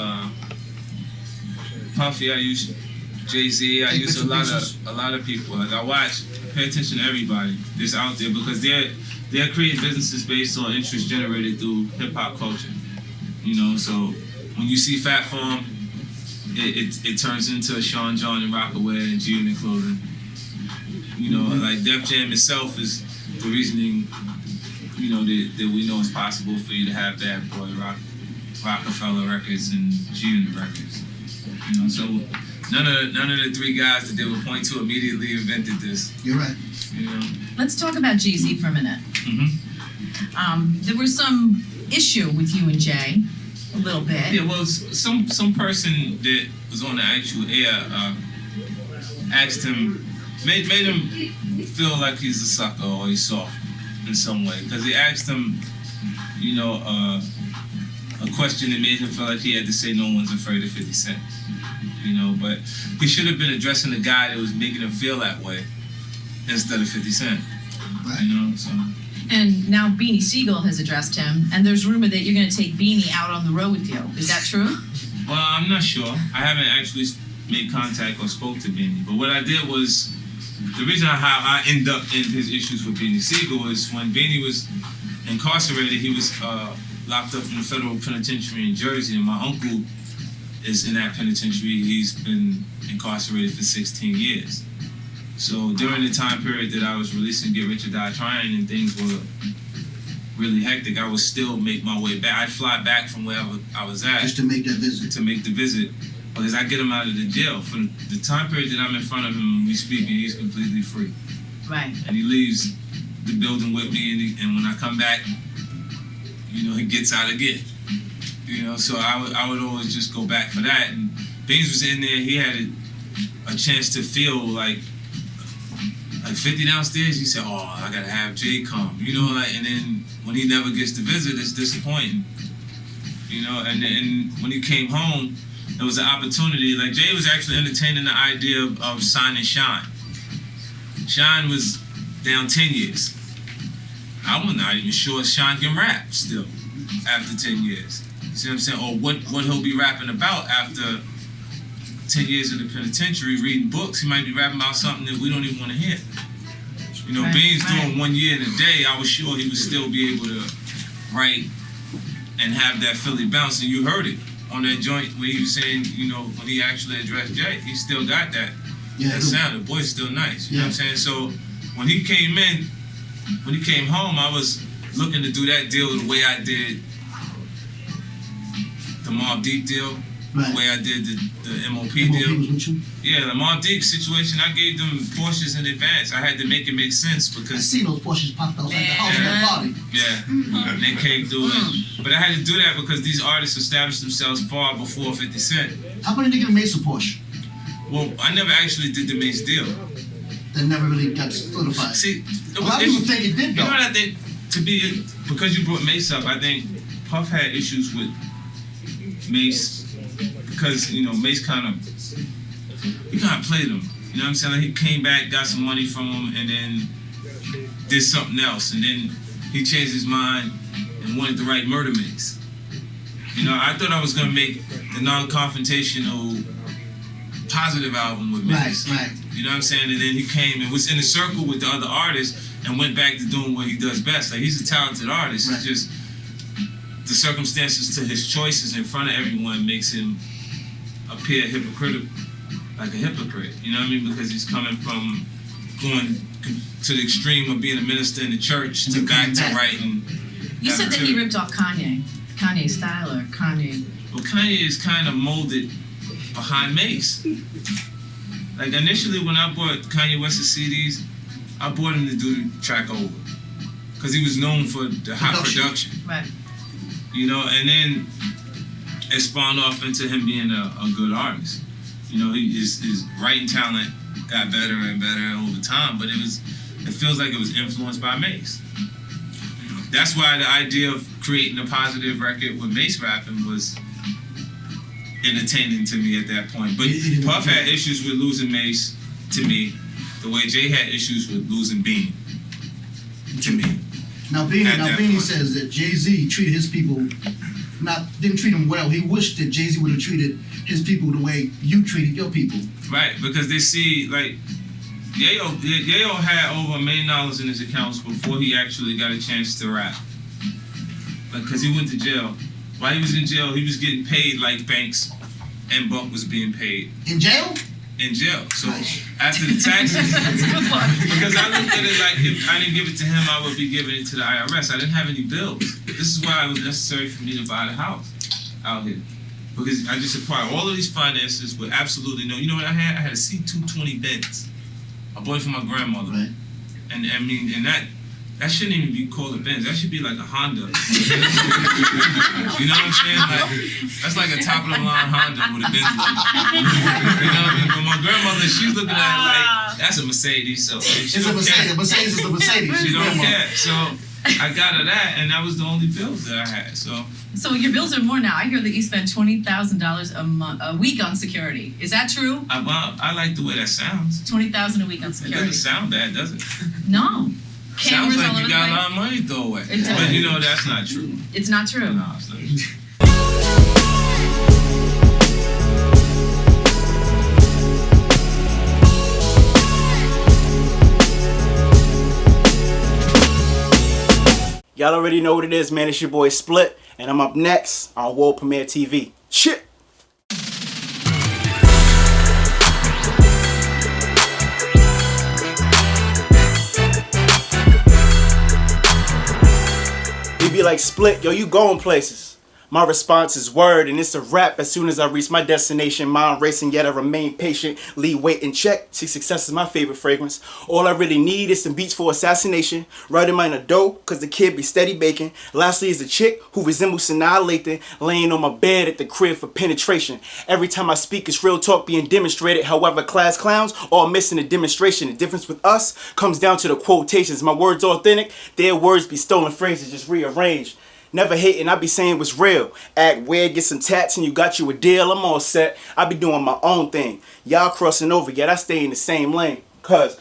Puffy, I use Jay-Z, I use a lot of people. Like I pay attention to everybody that's out there because they're creating businesses based on interest generated through hip-hop culture. So when you see Fat Farm, it turns into Sean John and Rockaway and G-Unit clothing. Like Def Jam itself is the reasoning, that we know it's possible for you to have Bad Boy, Rockefeller Records and G-Unit Records. So none of the three guys that they would point to immediately invented this. You're right. Let's talk about Jay-Z for a minute. Mm-hmm. There was some issue with you and Jay, a little bit. Yeah, well, some person that was on the actual air asked him, made him feel like he's a sucker or he's soft in some way, because he asked him, a question that made him feel like he had to say no one's afraid of 50 Cent. But he should have been addressing the guy that was making him feel that way instead of 50 Cent. Right. So. And now Beanie Siegel has addressed him, and there's rumor that you're going to take Beanie out on the road with you. Is that true? Well, I'm not sure. I haven't actually made contact or spoke to Beanie. But what I did was, the reason how I ended up in his issues with Beanie Siegel was when Beanie was incarcerated, he was locked up in the federal penitentiary in Jersey, and my uncle is in that penitentiary. He's been incarcerated for 16 years. So during the time period that I was releasing Get Rich or Die Trying and things were really hectic, I would still make my way back. I'd fly back from wherever I was at. Just to make that visit. To make the visit. Because I get him out of the jail. For the time period that I'm in front of him when we speak, and he's completely free. Right. And he leaves the building with me, and when I come back, he gets out again. So I would always just go back for that. And Beans was in there, he had a chance to feel like 50 downstairs, he said, oh, I gotta have Jay come. And then when he never gets to visit, it's disappointing. And then when he came home, there was an opportunity. Like Jay was actually entertaining the idea of signing Shine. Shine was down 10 years. I'm not even sure Shine can rap still after 10 years. You see what I'm saying? Or what he'll be rapping about after 10 years in the penitentiary, reading books. He might be rapping about something that we don't even want to hear. Beans doing 1 year in a day, I was sure he would still be able to write and have that Philly bounce. And you heard it on that joint when he was saying, when he actually addressed Jay, he still got that sound. The boy's still nice. You know what I'm saying? So when he came home, I was looking to do that deal the way I did the Mobb Deep deal. Right. The way I did the MOP deal. Yeah, the Mobb Deep situation, I gave them Porsches in advance. I had to make it make sense because I seen those Porsches popped outside the house at that party. Yeah, and they came through it. But I had to do that because these artists established themselves far before 50 Cent. How many niggas made some Porsche? Well, I never actually did the Mace deal. That never really got solidified. See, a lot of people think it did, though. You know what I think? Because you brought Mace up, I think Puff had issues with Mace because, you know, Mace kind of played him. You know what I'm saying? Like, he came back, got some money from him, and then did something else. And then he changed his mind and wanted to write Murder Mace. You know, I thought I was going to make the non-confrontational positive album with Mace. Right. You know what I'm saying? And then he came and was in a circle with the other artists and went back to doing what he does best. Like, he's a talented artist. Right. It's just the circumstances to his choices in front of everyone makes him appear hypocritical, like a hypocrite. You know what I mean? Because he's coming from going to the extreme of being a minister in the church to back to writing. You said that he ripped off Kanye. Kanye's style or Kanye? Well, Kanye is kind of molded behind Mace. Like, initially when I bought Kanye West's CDs, I bought him to do the track over. Because he was known for the hot production. Right. You know, and then it spawned off into him being a good artist. You know, his writing talent got better and better over time, but it feels like it was influenced by Mace. That's why the idea of creating a positive record with Mace rapping was entertaining to me at that point. But Puff had issues with losing Mace, to me, the way Jay had issues with losing Bean, to me. Now Beanie says that Jay-Z treated his people, didn't treat them well. He wished that Jay-Z would have treated his people the way you treated your people. Right, because they see, like, Yayo had over $1 million in his accounts before he actually got a chance to rap. Like, because he went to jail. While he was in jail, he was getting paid like Banks and Bunk was being paid. In jail? In jail. So after the taxes, because I looked at it like if I didn't give it to him, I would be giving it to the IRS. I didn't have any bills. This is why it was necessary for me to buy the house out here. Because I just acquired all of these finances with absolutely no, you know what I had? I had a C220 Benz. I bought it for my grandmother. Right. And I mean, and that shouldn't even be called a Benz. That should be like a Honda. You know what I'm saying? Like, that's like a top of the line Honda with a Benz logo. You know what I mean? But my grandmother, she's looking at it like, that's a Mercedes. So It's a Mercedes. Mercedes is the Mercedes. She don't care. So I got her that, and that was the only bills that I had. So your bills are more now. I hear that you spend $20,000 a week on security. Is that true? I like the way that sounds. $20,000 a week on security. It doesn't sound bad, does it? No. Sounds like you got a lot of money to throw away. But you know, that's not true. It's not true. No, it's not true. Y'all already know what it is, man. It's your boy Split, and I'm up next on World Premiere TV. Shit! We be like, Split, yo, you going places. My response is word, and it's a wrap as soon as I reach my destination. Mind racing, yet I remain patient. Lead, wait, and check. See, success is my favorite fragrance. All I really need is some beats for assassination. Writing mine a dough, cause the kid be steady baking. Lastly is a chick who resembles Sanaa Lathan, laying on my bed at the crib for penetration. Every time I speak, it's real talk being demonstrated. However, class clowns all missing a demonstration. The difference with us comes down to the quotations. My words authentic, their words be stolen phrases, just rearranged. Never hating, I be saying what's real. Act weird, get some tats and you got you a deal. I'm all set, I be doing my own thing. Y'all crossing over, yet I stay in the same lane. Cause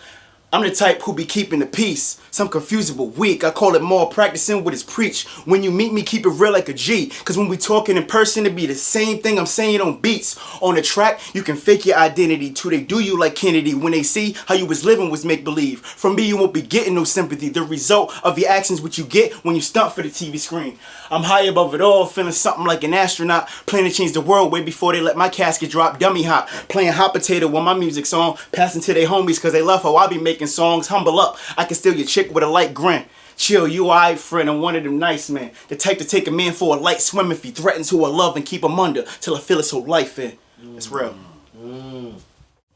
I'm the type who be keeping the peace. Some confused but weak. I call it more practicing what is preached. When you meet me, keep it real like a G. Cause when we talking in person, it be the same thing I'm saying on beats. On the track, you can fake your identity till they do you like Kennedy. When they see how you was living was make-believe. From me, you won't be getting no sympathy. The result of your actions, what you get when you stunt for the TV screen. I'm high above it all, feeling something like an astronaut. Planning to change the world way before they let my casket drop. Dummy hop, playing hot potato when my music's on. Passing to their homies cause they love how I be making songs. Humble up, I can steal your chick with a light grin. Chill, you alright friend, I'm one of them nice men. The type to take a man for a light swim if he threatens who I love and keep him under till I feel his whole life in. It's real.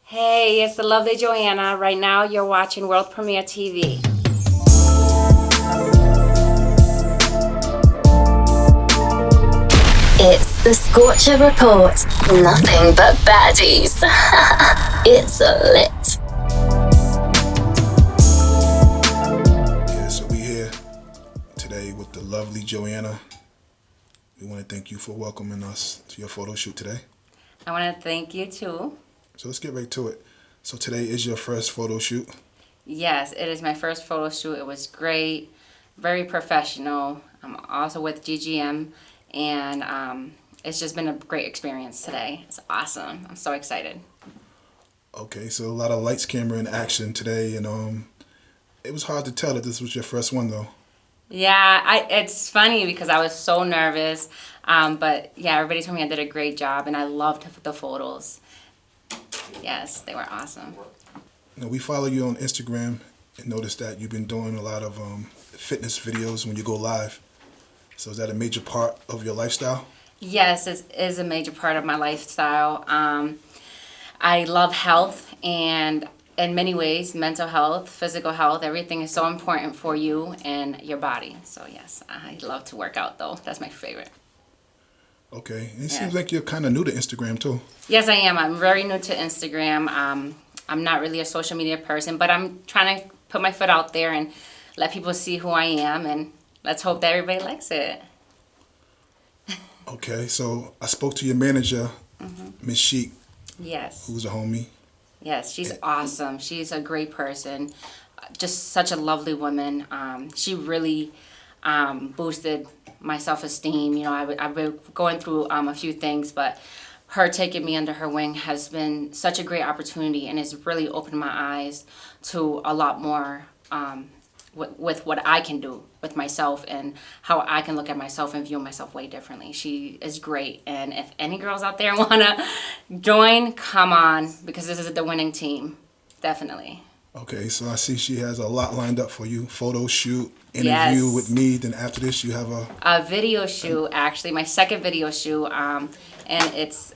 Hey, it's the lovely Joanna. Right now you're watching World Premiere TV. It's the Scorcher Report. Nothing but baddies. It's lit. Yeah, so we here today with the lovely Joanna. We want to thank you for welcoming us to your photo shoot today. I want to thank you too. So let's get right to it. So today is your first photo shoot. Yes, it is my first photo shoot. It was great, very professional. I'm also with GGM, and it's just been a great experience today. It's awesome. I'm so excited. Okay, so a lot of lights, camera, and action today, and it was hard to tell that this was your first one though. Yeah, it's funny because I was so nervous, but yeah, everybody told me I did a great job, and I loved the photos. Yes, they were awesome. Now, we follow you on Instagram and noticed that you've been doing a lot of fitness videos when you go live. So is that a major part of your lifestyle? Yes, it is a major part of my lifestyle. I love health, and in many ways, mental health, physical health, everything is so important for you and your body. So yes, I love to work out though. That's my favorite. Okay, it seems like you're kind of new to Instagram too. Yes, I am. I'm very new to Instagram. I'm not really a social media person, but I'm trying to put my foot out there and let people see who I am, and let's hope that everybody likes it. Okay, so I spoke to your manager, Miss Sheik. Yes. Who's a homie. Yes, she's awesome. She's a great person. Just such a lovely woman. She really boosted my self-esteem. You know, I've been going through a few things, but her taking me under her wing has been such a great opportunity, and it's really opened my eyes to a lot more with what I can do with myself and how I can look at myself and view myself way differently. She is great, and if any girls out there want to join, come on, because this is the winning team, definitely. Okay, so I see she has a lot lined up for you. Photo shoot, interview with me, then after this you have a video shoot, actually, my second video shoot, and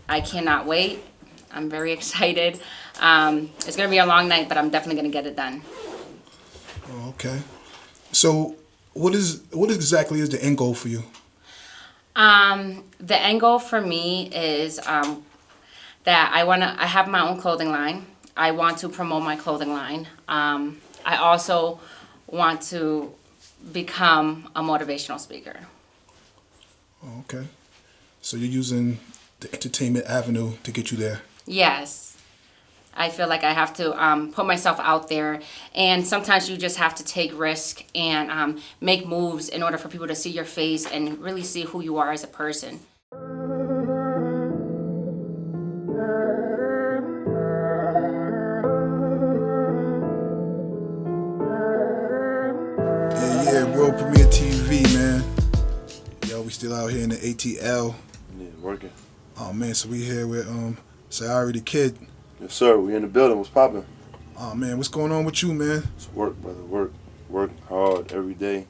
I cannot wait. I'm very excited. It's going to be a long night, but I'm definitely going to get it done. Okay. So what exactly is the end goal for you? The end goal for me is that I have my own clothing line. I want to promote my clothing line. I also want to become a motivational speaker. Okay. So you're using the entertainment avenue to get you there? Yes. I feel like I have to put myself out there, and sometimes you just have to take risk and make moves in order for people to see your face and really see who you are as a person. Yeah, World Premiere TV, man. Yo, we still out here in the ATL. Yeah, working. Oh man, so we here with Sayari the Kid. Yes, sir. We in the building. What's poppin'? Oh man, what's going on with you, man? It's work, brother. Work hard every day.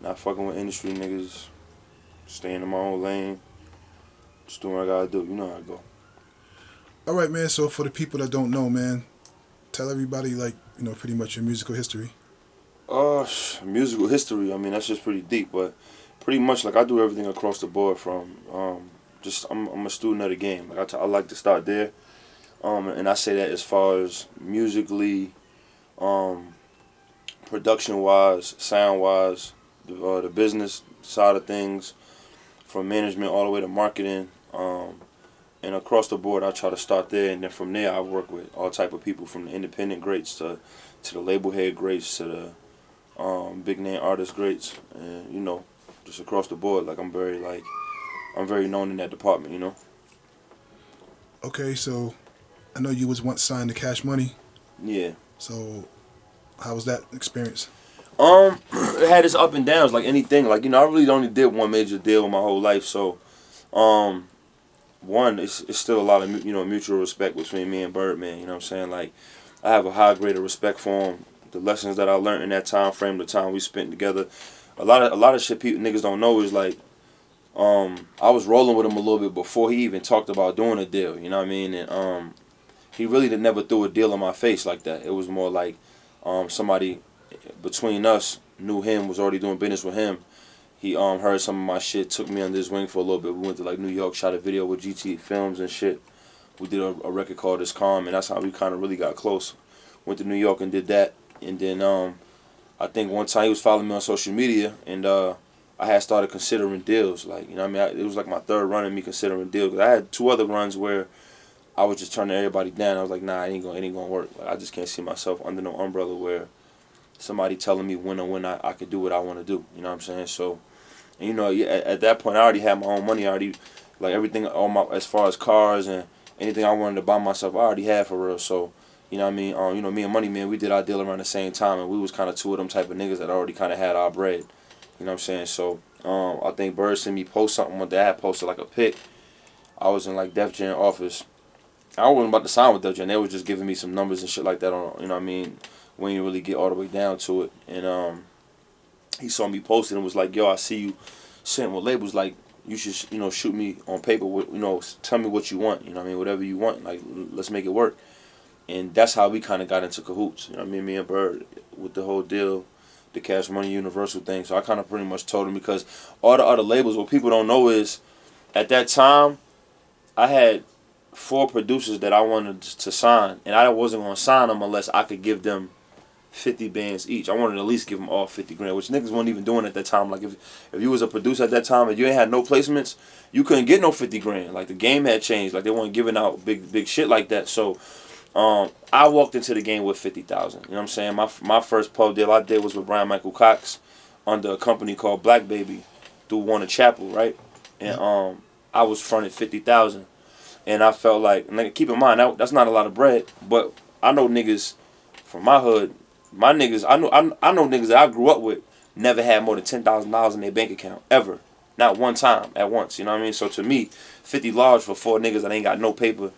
Not fucking with industry niggas. Staying in my own lane. Just doing what I gotta do. You know how I go. All right, man. So for the people that don't know, man, tell everybody pretty much your musical history. Musical history. I mean, that's just pretty deep, but pretty much I do everything across the board from I'm a student of the game. I like to start there. And I say that as far as musically, production-wise, sound-wise, the business side of things, from management all the way to marketing, and across the board, I try to start there, and then from there, I work with all type of people, from the independent greats to the label head greats to the big-name artist greats, and just across the board. I'm very known in that department, Okay, so I know you was once signed to Cash Money. Yeah. So, how was that experience? It had its up and downs, like anything. I really only did one major deal in my whole life. So, one, it's still a lot of mutual respect between me and Birdman. You know what I'm saying? I have a high grade of respect for him. The lessons that I learned in that time frame, the time we spent together. A lot of shit niggas don't know is I was rolling with him a little bit before he even talked about doing a deal. You know what I mean? And he really never threw a deal in my face like that. It was more like somebody between us knew him, was already doing business with him, He heard some of my shit, took me under his wing for a little bit. We went to like New York, shot a video with GT Films and shit. We did a record called It's Calm, and that's how we kind of really got close. Went to New York and did that, and then I think one time he was following me on social media, and I had started considering deals. Like, you know what I mean? It was like my third run of me considering deals. 'Cause I had 2 other runs where I was just turning everybody down. I was like, nah, it ain't gonna work. Like, I just can't see myself under no umbrella where somebody telling me when I could do what I want to do. You know what I'm saying? So, and, you know, at that point, I already had my own money. I already, like, everything on my, as far as cars and anything I wanted to buy myself, I already had for real. So, you know what I mean? You know, me and Money Man, we did our deal around the same time, and we was kind of 2 of them type of niggas that already kind of had our bread. You know what I'm saying? So, I think Bird sent me post something one day. I had posted like a pic. I was in like Def Jam office. I wasn't about to sign with Def Jam. They was just giving me some numbers and shit like that on, you know what I mean? We didn't really get all the way down to it. And he saw me posting and was like, yo, I see you sitting with labels, like, you should, you know, shoot me on paper with, you know, tell me what you want, you know what I mean, whatever you want, like, let's make it work. And that's how we kind of got into cahoots, you know what I mean, me and Bird, with the whole deal, the Cash Money Universal thing. So I kind of pretty much told him, because all the other labels, what people don't know is, at that time, I had 4 producers that I wanted to sign, and I wasn't going to sign them unless I could give them 50 bands each. I wanted to at least give them all 50 grand, which niggas weren't even doing at that time. Like, if you was a producer at that time and you ain't had no placements, you couldn't get no 50 grand. Like, the game had changed. Like, they weren't giving out big shit like that. So, I walked into the game with 50,000. You know what I'm saying? My first pub deal I did was with Brian Michael Cox under a company called Black Baby through Warner Chapel, right? And I was fronted 50,000. And I felt like, keep in mind, that's not a lot of bread, but I know niggas from my hood, my niggas, I know niggas that I grew up with never had more than $10,000 in their bank account, ever. Not one time, at once, you know what I mean? So to me, 50 large for 4 niggas that ain't got no paper,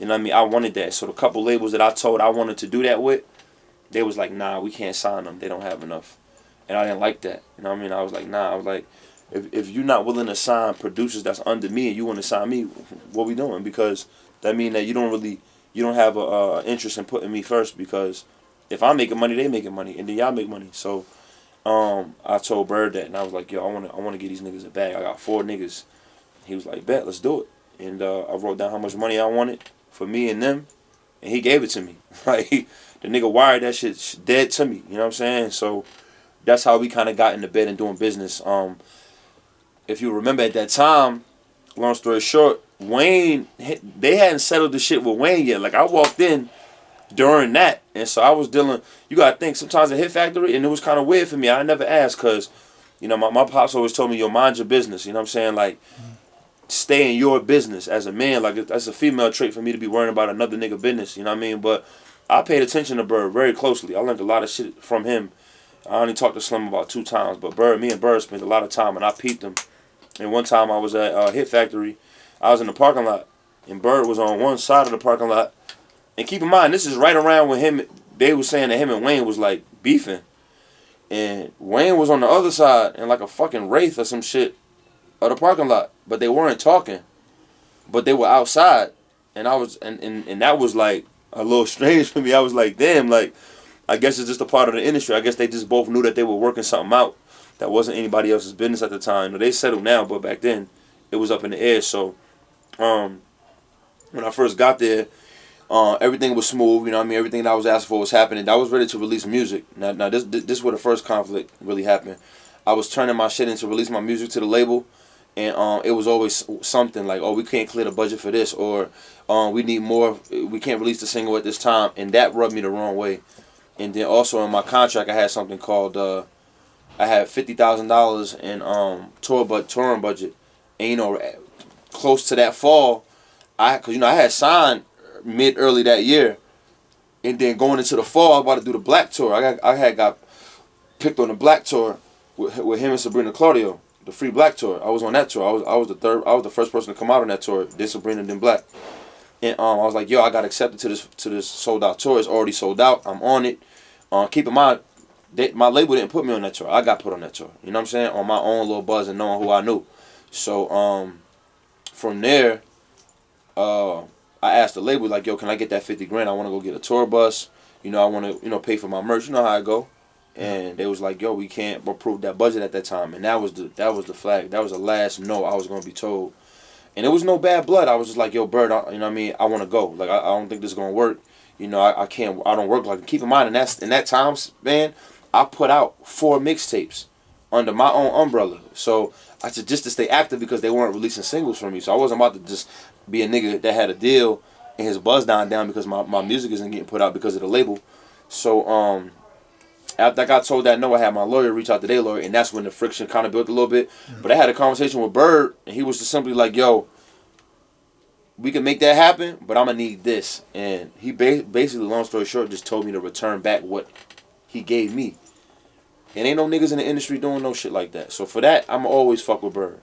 you know what I mean? I wanted that. So the couple labels that I told I wanted to do that with, they was like, nah, we can't sign them. They don't have enough. And I didn't like that. You know what I mean? I was like, nah. I was like, if you're not willing to sign producers that's under me and you want to sign me, what we doing? Because that mean that you don't have a interest in putting me first, because if I'm making money, they making money, and then y'all make money. So I told Bird that, and I was like, yo, I want to get these niggas a bag. I got 4 niggas. He was like, bet, let's do it. And I wrote down how much money I wanted for me and them, and he gave it to me. Like, the nigga wired that shit dead to me. You know what I'm saying? So that's how we kind of got into bed and doing business. If you remember at that time, long story short, Wayne, they hadn't settled the shit with Wayne yet. Like, I walked in during that, and so I was dealing, you gotta think, sometimes a Hit Factory, and it was kind of weird for me. I never asked, because, you know, my pops always told me, yo, mind your business. You know what I'm saying? Like, stay in your business as a man. Like, that's a female trait for me to be worrying about another nigga business, you know what I mean? But I paid attention to Bird very closely. I learned a lot of shit from him. I only talked to Slim about 2 times, but me and Bird spent a lot of time, and I peeped him. And one time I was at Hit Factory, I was in the parking lot, and Bird was on one side of the parking lot. And keep in mind, this is right around when him, they was saying that him and Wayne was like beefing. And Wayne was on the other side in like a fucking wraith or some shit of the parking lot. But they weren't talking. But they were outside. And I was, and that was like a little strange for me. I was like, damn, like, I guess it's just a part of the industry. I guess they just both knew that they were working something out that wasn't anybody else's business at the time. They settled now, but back then it was up in the air. So when I first got there, everything was smooth. You know what I mean? Everything that I was asking for was happening. I was ready to release music. Now this is where the first conflict really happened. I was turning my shit in to release my music to the label, and it was always something like, oh, we can't clear the budget for this, or we need more. We can't release the single at this time, and that rubbed me the wrong way. And then also in my contract, I had something called I had $50,000 in touring budget, and you know, close to that fall, cause you know I had signed early that year, and then going into the fall, I was about to do the Black tour. I had got picked on the Black tour with him and Sabrina Claudio, the Free Black tour. I was on that tour. I was the first person to come out on that tour. Then Sabrina, then Black, and I was like, yo, I got accepted to this sold out tour. It's already sold out. I'm on it. Keep in mind, my label didn't put me on that tour. I got put on that tour. You know what I'm saying? On my own little buzz and knowing who I knew. So from there, I asked the label, like, yo, can I get that 50 grand? I want to go get a tour bus. You know, I want to, pay for my merch. You know how I go. And they was like, yo, we can't approve that budget at that time. And that was the flag. That was the last no I was gonna be told. And it was no bad blood. I was just like, yo, Bird, you know what I mean? I want to go. Like, I don't think this is gonna work. You know, I can't. I don't work like. Keep in mind, in that time span, I put out 4 mixtapes under my own umbrella. So I just to stay active because they weren't releasing singles for me. So I wasn't about to just be a nigga that had a deal and his buzz down because my music isn't getting put out because of the label. So after I got told that no, I had my lawyer reach out to their lawyer, and that's when the friction kind of built a little bit. But I had a conversation with Bird, and he was just simply like, yo, we can make that happen, but I'm going to need this. And he basically, long story short, just told me to return back what he gave me. And ain't no niggas in the industry doing no shit like that. So for that, I'm always fuck with Bird.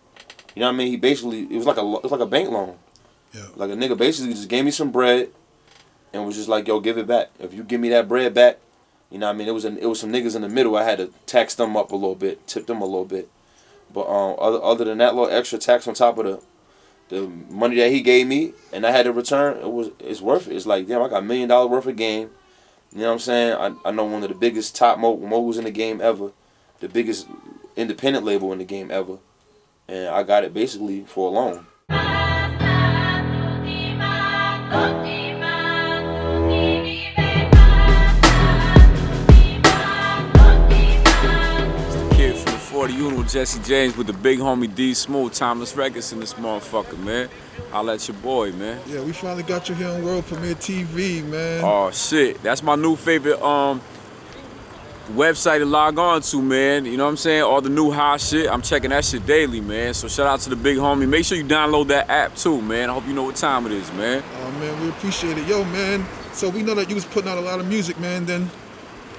You know what I mean? He basically, it was like a bank loan. Yeah. Like a nigga basically just gave me some bread and was just like, yo, give it back. If you give me that bread back, you know what I mean? It was some niggas in the middle. I had to tax them up a little bit, tip them a little bit. But other than that little extra tax on top of the money that he gave me and I had to return, it's worth it. It's like, damn, I got $1 million worth of game. You know what I'm saying? I know one of the biggest top moguls in the game ever, the biggest independent label in the game ever, and I got it basically for a loan. Uno, Jesse James with the big homie D Smooth, Timeless Records in this motherfucker, man. I'll let your boy, man. Yeah, we finally got you here on World Premiere TV, man. Oh shit, that's my new favorite website to log on to, man. You know what I'm saying? All the new hot shit. I'm checking that shit daily, man. So shout out to the big homie. Make sure you download that app too, man. I hope you know what time it is, man. Oh man, we appreciate it. Yo, man. So we know that you was putting out a lot of music, man. Then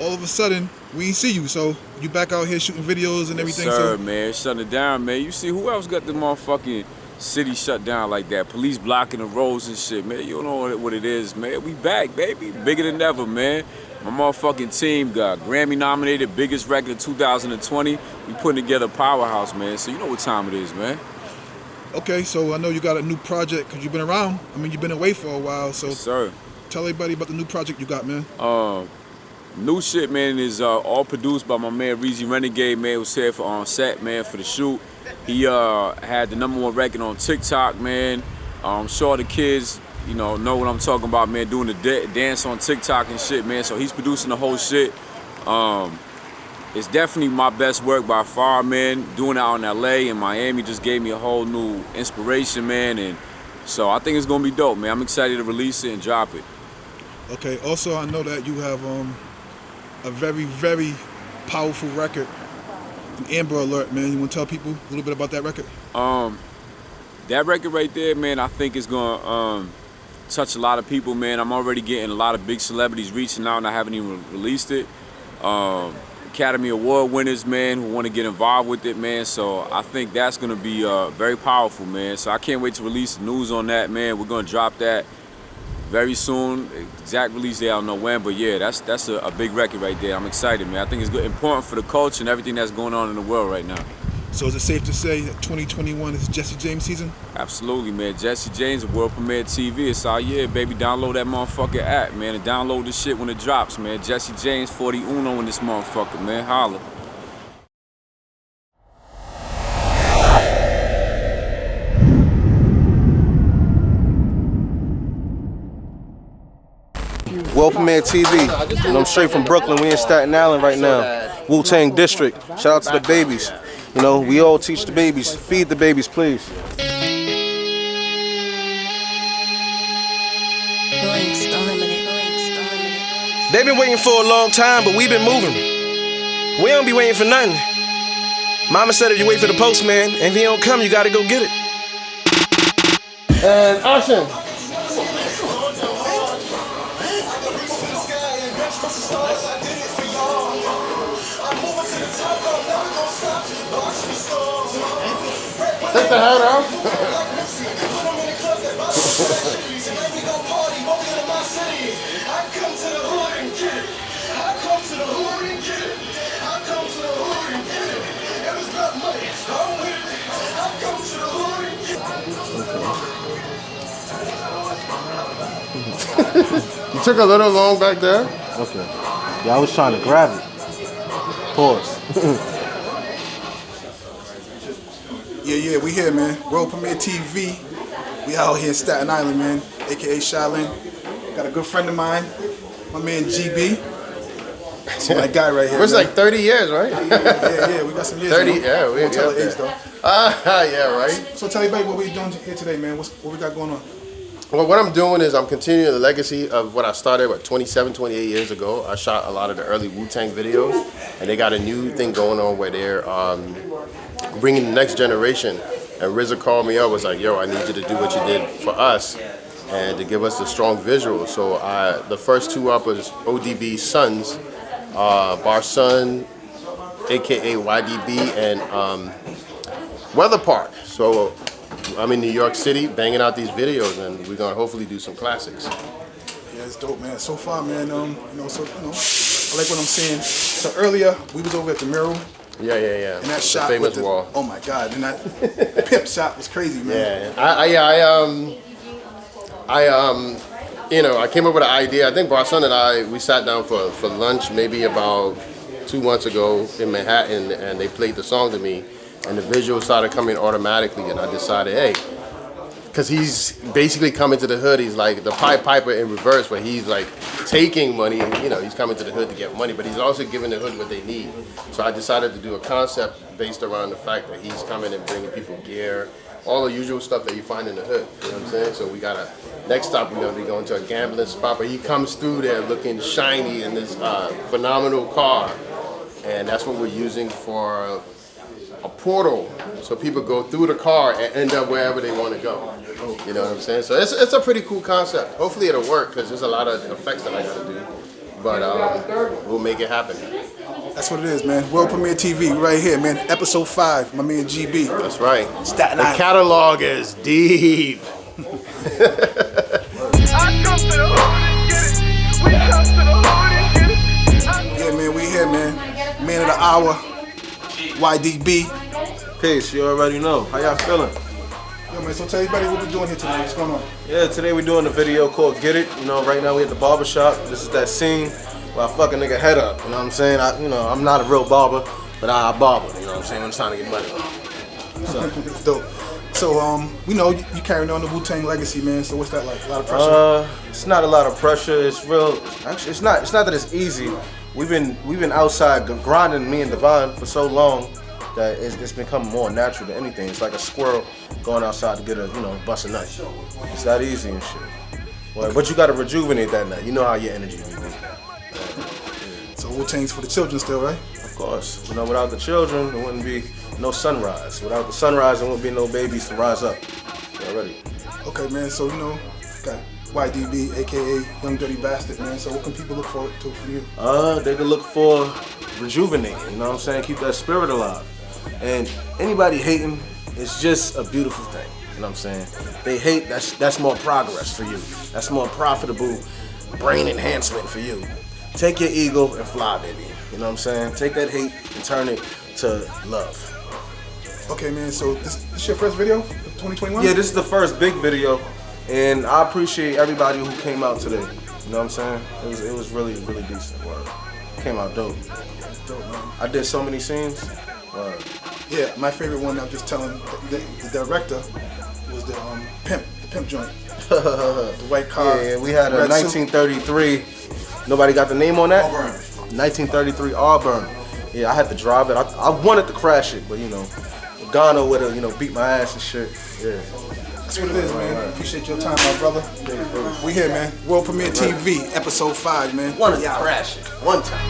all of a sudden, we ain't see you, so you back out here shooting videos and everything. Yes, sir, man, shutting it down, man. You see who else got the motherfucking city shut down like that? Police blocking the roads and shit, man. You don't know what it is, man. We back, baby, bigger than ever, man. My motherfucking team got Grammy nominated, biggest record of 2020. We putting together a powerhouse, man. So you know what time it is, man. Okay, so I know you got a new project because you've been around. I mean, you've been away for a while, so yes, sir. Tell everybody about the new project you got, man. New shit, man, is all produced by my man Reezy Renegade, man, who's here for on set, man, for the shoot. He had the #1 record on TikTok, man. I'm sure the kids, you know what I'm talking about, man, doing the dance on TikTok and shit, man. So he's producing the whole shit. It's definitely my best work by far, man. Doing it out in LA and Miami just gave me a whole new inspiration, man. And so I think it's gonna be dope, man. I'm excited to release it and drop it. Okay, also I know that you have a very, very powerful record, an Amber Alert, man. You want to tell people a little bit about that record? That record right there, man, I think is going to touch a lot of people, man. I'm already getting a lot of big celebrities reaching out and I haven't even released it. Academy Award winners, man, who want to get involved with it, man. So I think that's going to be very powerful, man. So I can't wait to release the news on that, man. We're going to drop that very soon. Exact release day, I don't know when, but yeah, that's a big record right there. I'm excited, man. I think it's good, important for the culture and everything that's going on in the world right now. So is it safe to say that 2021 is Jesse James season? Absolutely, man. Jesse James, World Premiere TV. It's our year, baby. Download that motherfucker app, man, and download the shit when it drops, man. Jesse James 41 in this motherfucker, man. Holla. World Premiere TV. I'm straight from Brooklyn. We in Staten Island right now. Wu-Tang District. Shout out to the babies. You know, we all teach the babies. Feed the babies, please. They've been waiting for a long time, but we've been moving. We don't be waiting for nothing. Mama said if you wait for the postman, and if he don't come, you gotta go get it. And action. Take the hat off. You took a little long back there. Okay. Yeah, I was trying to grab it. Pause. Yeah, we here, man. World Premiere TV. We out here in Staten Island, man. AKA Shaolin. Got a good friend of mine, my man GB. That's my guy right here. It's man. like 30 years, right? Yeah, we got some years. 30, you know? yeah, we Won't tell got the age that. though. Yeah, right. So tell everybody what we doing here today, man. What we got going on? Well, what I'm doing is I'm continuing the legacy of what I started, 27, 28 years ago. I shot a lot of the early Wu-Tang videos, and they got a new thing going on where they're bringing the next generation. And RZA called me up, was like, yo, I need you to do what you did for us and to give us the strong visual. So the first two up was ODB's sons, Bar Son, AKA YDB, and Weather Park. So I'm in New York City banging out these videos, and we're gonna hopefully do some classics. Yeah, it's dope, man. So far, man, I like what I'm seeing. So earlier, we was over at the Mural. Yeah. And that the shot famous with the, wall. oh my God, and that pimp shot was crazy, man. Yeah, I came up with an idea. I think Barson and I, we sat down for lunch maybe about 2 months ago in Manhattan, and they played the song to me, and the visual started coming automatically, and I decided, hey, because he's basically coming to the hood. He's like the Pied Piper in reverse, where he's like taking money. He's coming to the hood to get money, but he's also giving the hood what they need. So I decided to do a concept based around the fact that he's coming and bringing people gear, all the usual stuff that you find in the hood. You know what I'm saying? So next stop we're gonna be going to a gambling spot, but he comes through there looking shiny in this phenomenal car, and that's what we're using for a portal, so people go through the car and end up wherever they want to go. You know what I'm saying? So it's a pretty cool concept. Hopefully it'll work, because there's a lot of effects that I gotta do. But we'll make it happen. That's what it is, man. World Premiere TV, right here, man. Episode 5, my man GB. That's right. Staten The Island. catalog is deep. Yeah, man, we here, man. Man of the hour, YDB. Peace, you already know. How y'all feeling? Yo, man, so tell everybody what we're doing here today. What's going on? Yeah, today we're doing a video called Get It. Right now we at the barber shop. This is that scene where I fuck a nigga head up. You know what I'm saying? I'm not a real barber, but I barber. You know what I'm saying? I'm just trying to get money. It's dope. So, we know you carrying on the Wu-Tang legacy, man. So what's that like? A lot of pressure? It's not a lot of pressure. It's real. Actually, it's not that it's easy. We've been outside grinding, me and Devon, for so long that it's become more natural than anything. It's like a squirrel going outside to get bust a nut. It's that easy and shit. But you got to rejuvenate that nut. You know how your energy be. So Wu-Tang's for the children still, right? Of course. Without the children, there wouldn't be no sunrise. Without the sunrise, there wouldn't be no babies to rise up. Already. Okay, man. So got YDB, aka Young Dirty Bastard, man. So what can people look forward to from you? They can look for rejuvenating. You know what I'm saying? Keep that spirit alive. And anybody hating, it's just a beautiful thing. You know what I'm saying? They hate. That's more progress for you. That's more profitable brain enhancement for you. Take your ego and fly, baby. You know what I'm saying? Take that hate and turn it to love. Okay, man. So this your first video, 2021? Yeah, this is the first big video, and I appreciate everybody who came out today. You know what I'm saying? It was really, really decent work. Came out dope. Dope, man. I did so many scenes. Yeah, my favorite one. I'm just telling the director was the pimp joint, the white car. Yeah, we had a 1933. Nobody got the name on that? Auburn. 1933 Auburn. Yeah, I had to drive it. I wanted to crash it, but Ghana would have beat my ass and shit. Yeah. That's what it is, man. Appreciate your time, my brother. We here, man. World Premiere TV, episode 5, man. Wanted to crash it one time.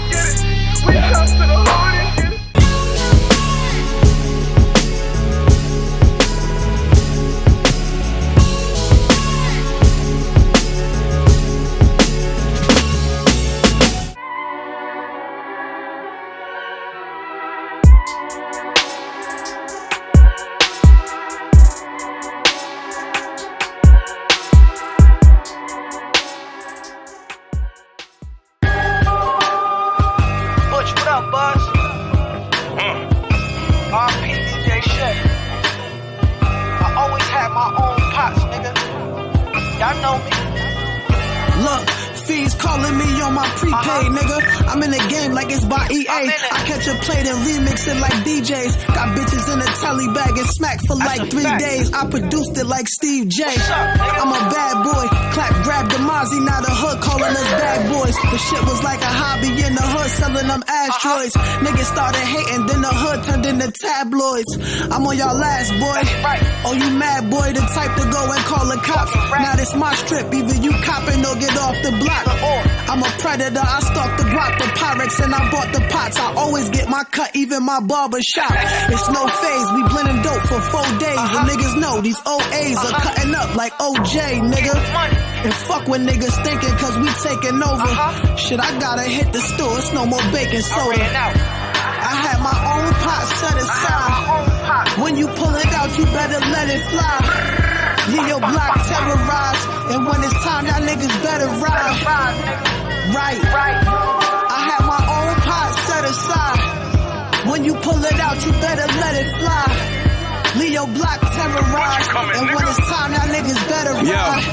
fees calling me on my prepaid, nigga. I'm in the game like it's by EA. I catch a plate and remix it like DJs. Got bitches in a telly bag and smack for like 3 days. I produced it like Steve J. I'm a bad boy. Clap, grab the Mozzie, now the hood calling us bad boys. The shit was like a hobby in the hood selling them asteroids. Niggas started hating, then the hood turned into tabloids. I'm on y'all last, boy. Oh, you mad, boy, the type to go and call the cops. Now this my strip, either you copping or get off the block. I'm a predator, I stalk the block, the Pyrex, and I bought the pots. I always get my cut, even my barber shop. It's no phase, we blending dope for 4 days. And niggas know these OAs are cutting up like OJ, nigga. And fuck what niggas thinking, cause we taking over. Shit, I gotta hit the store, it's no more baking soda. I had my own pot set aside. When you pull it out, you better let it fly. Leave your block terrorized. And when it's time, y'all niggas better ride. Right. I had my own pot set aside. When you pull it out, you better let it fly. Leave your block terrorized. And when it's time, y'all niggas better ride.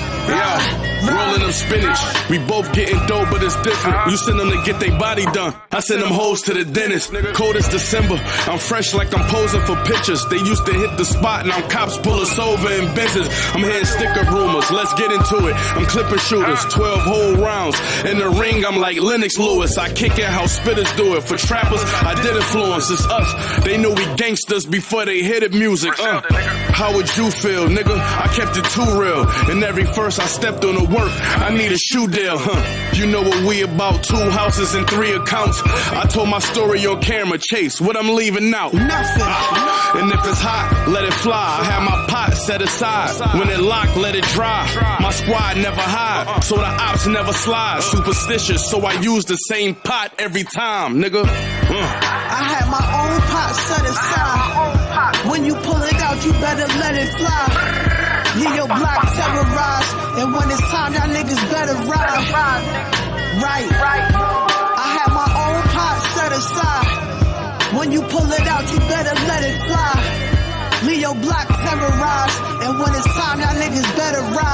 Rolling them spinach. We both getting dope, but it's different. You send them to get their body done. I send them hoes to the dentist. Cold as December. I'm fresh like I'm posing for pictures. They used to hit the spot, now cops pull us over in Benzes. I'm hearing sticker rumors. Let's get into it. I'm clipping shooters. 12 whole rounds. In the ring, I'm like Lennox Lewis. I kick it how spitters do it. For trappers, I did influence. It's us. They knew we gangsters before they hit it music. How would you feel, nigga? I kept it too real. In every verse I stepped on the work, I need a shoe deal, You know what we about, 2 houses and 3 accounts. I told my story on camera, Chase, what I'm leaving out. Nothing. And if it's hot, let it fly. I have my pot set aside. When it locked, let it dry. My squad never hide, so the ops never slide. Superstitious, so I use the same pot every time, nigga. I had my own pot set aside. When you pull it out, you better let it fly. Leave your block terrorized. And when it's time, y'all niggas better ride. Right. I had my own pot set aside. When you pull it out, you better let it fly. Leave your block terrorized. And when it's time, y'all niggas better ride.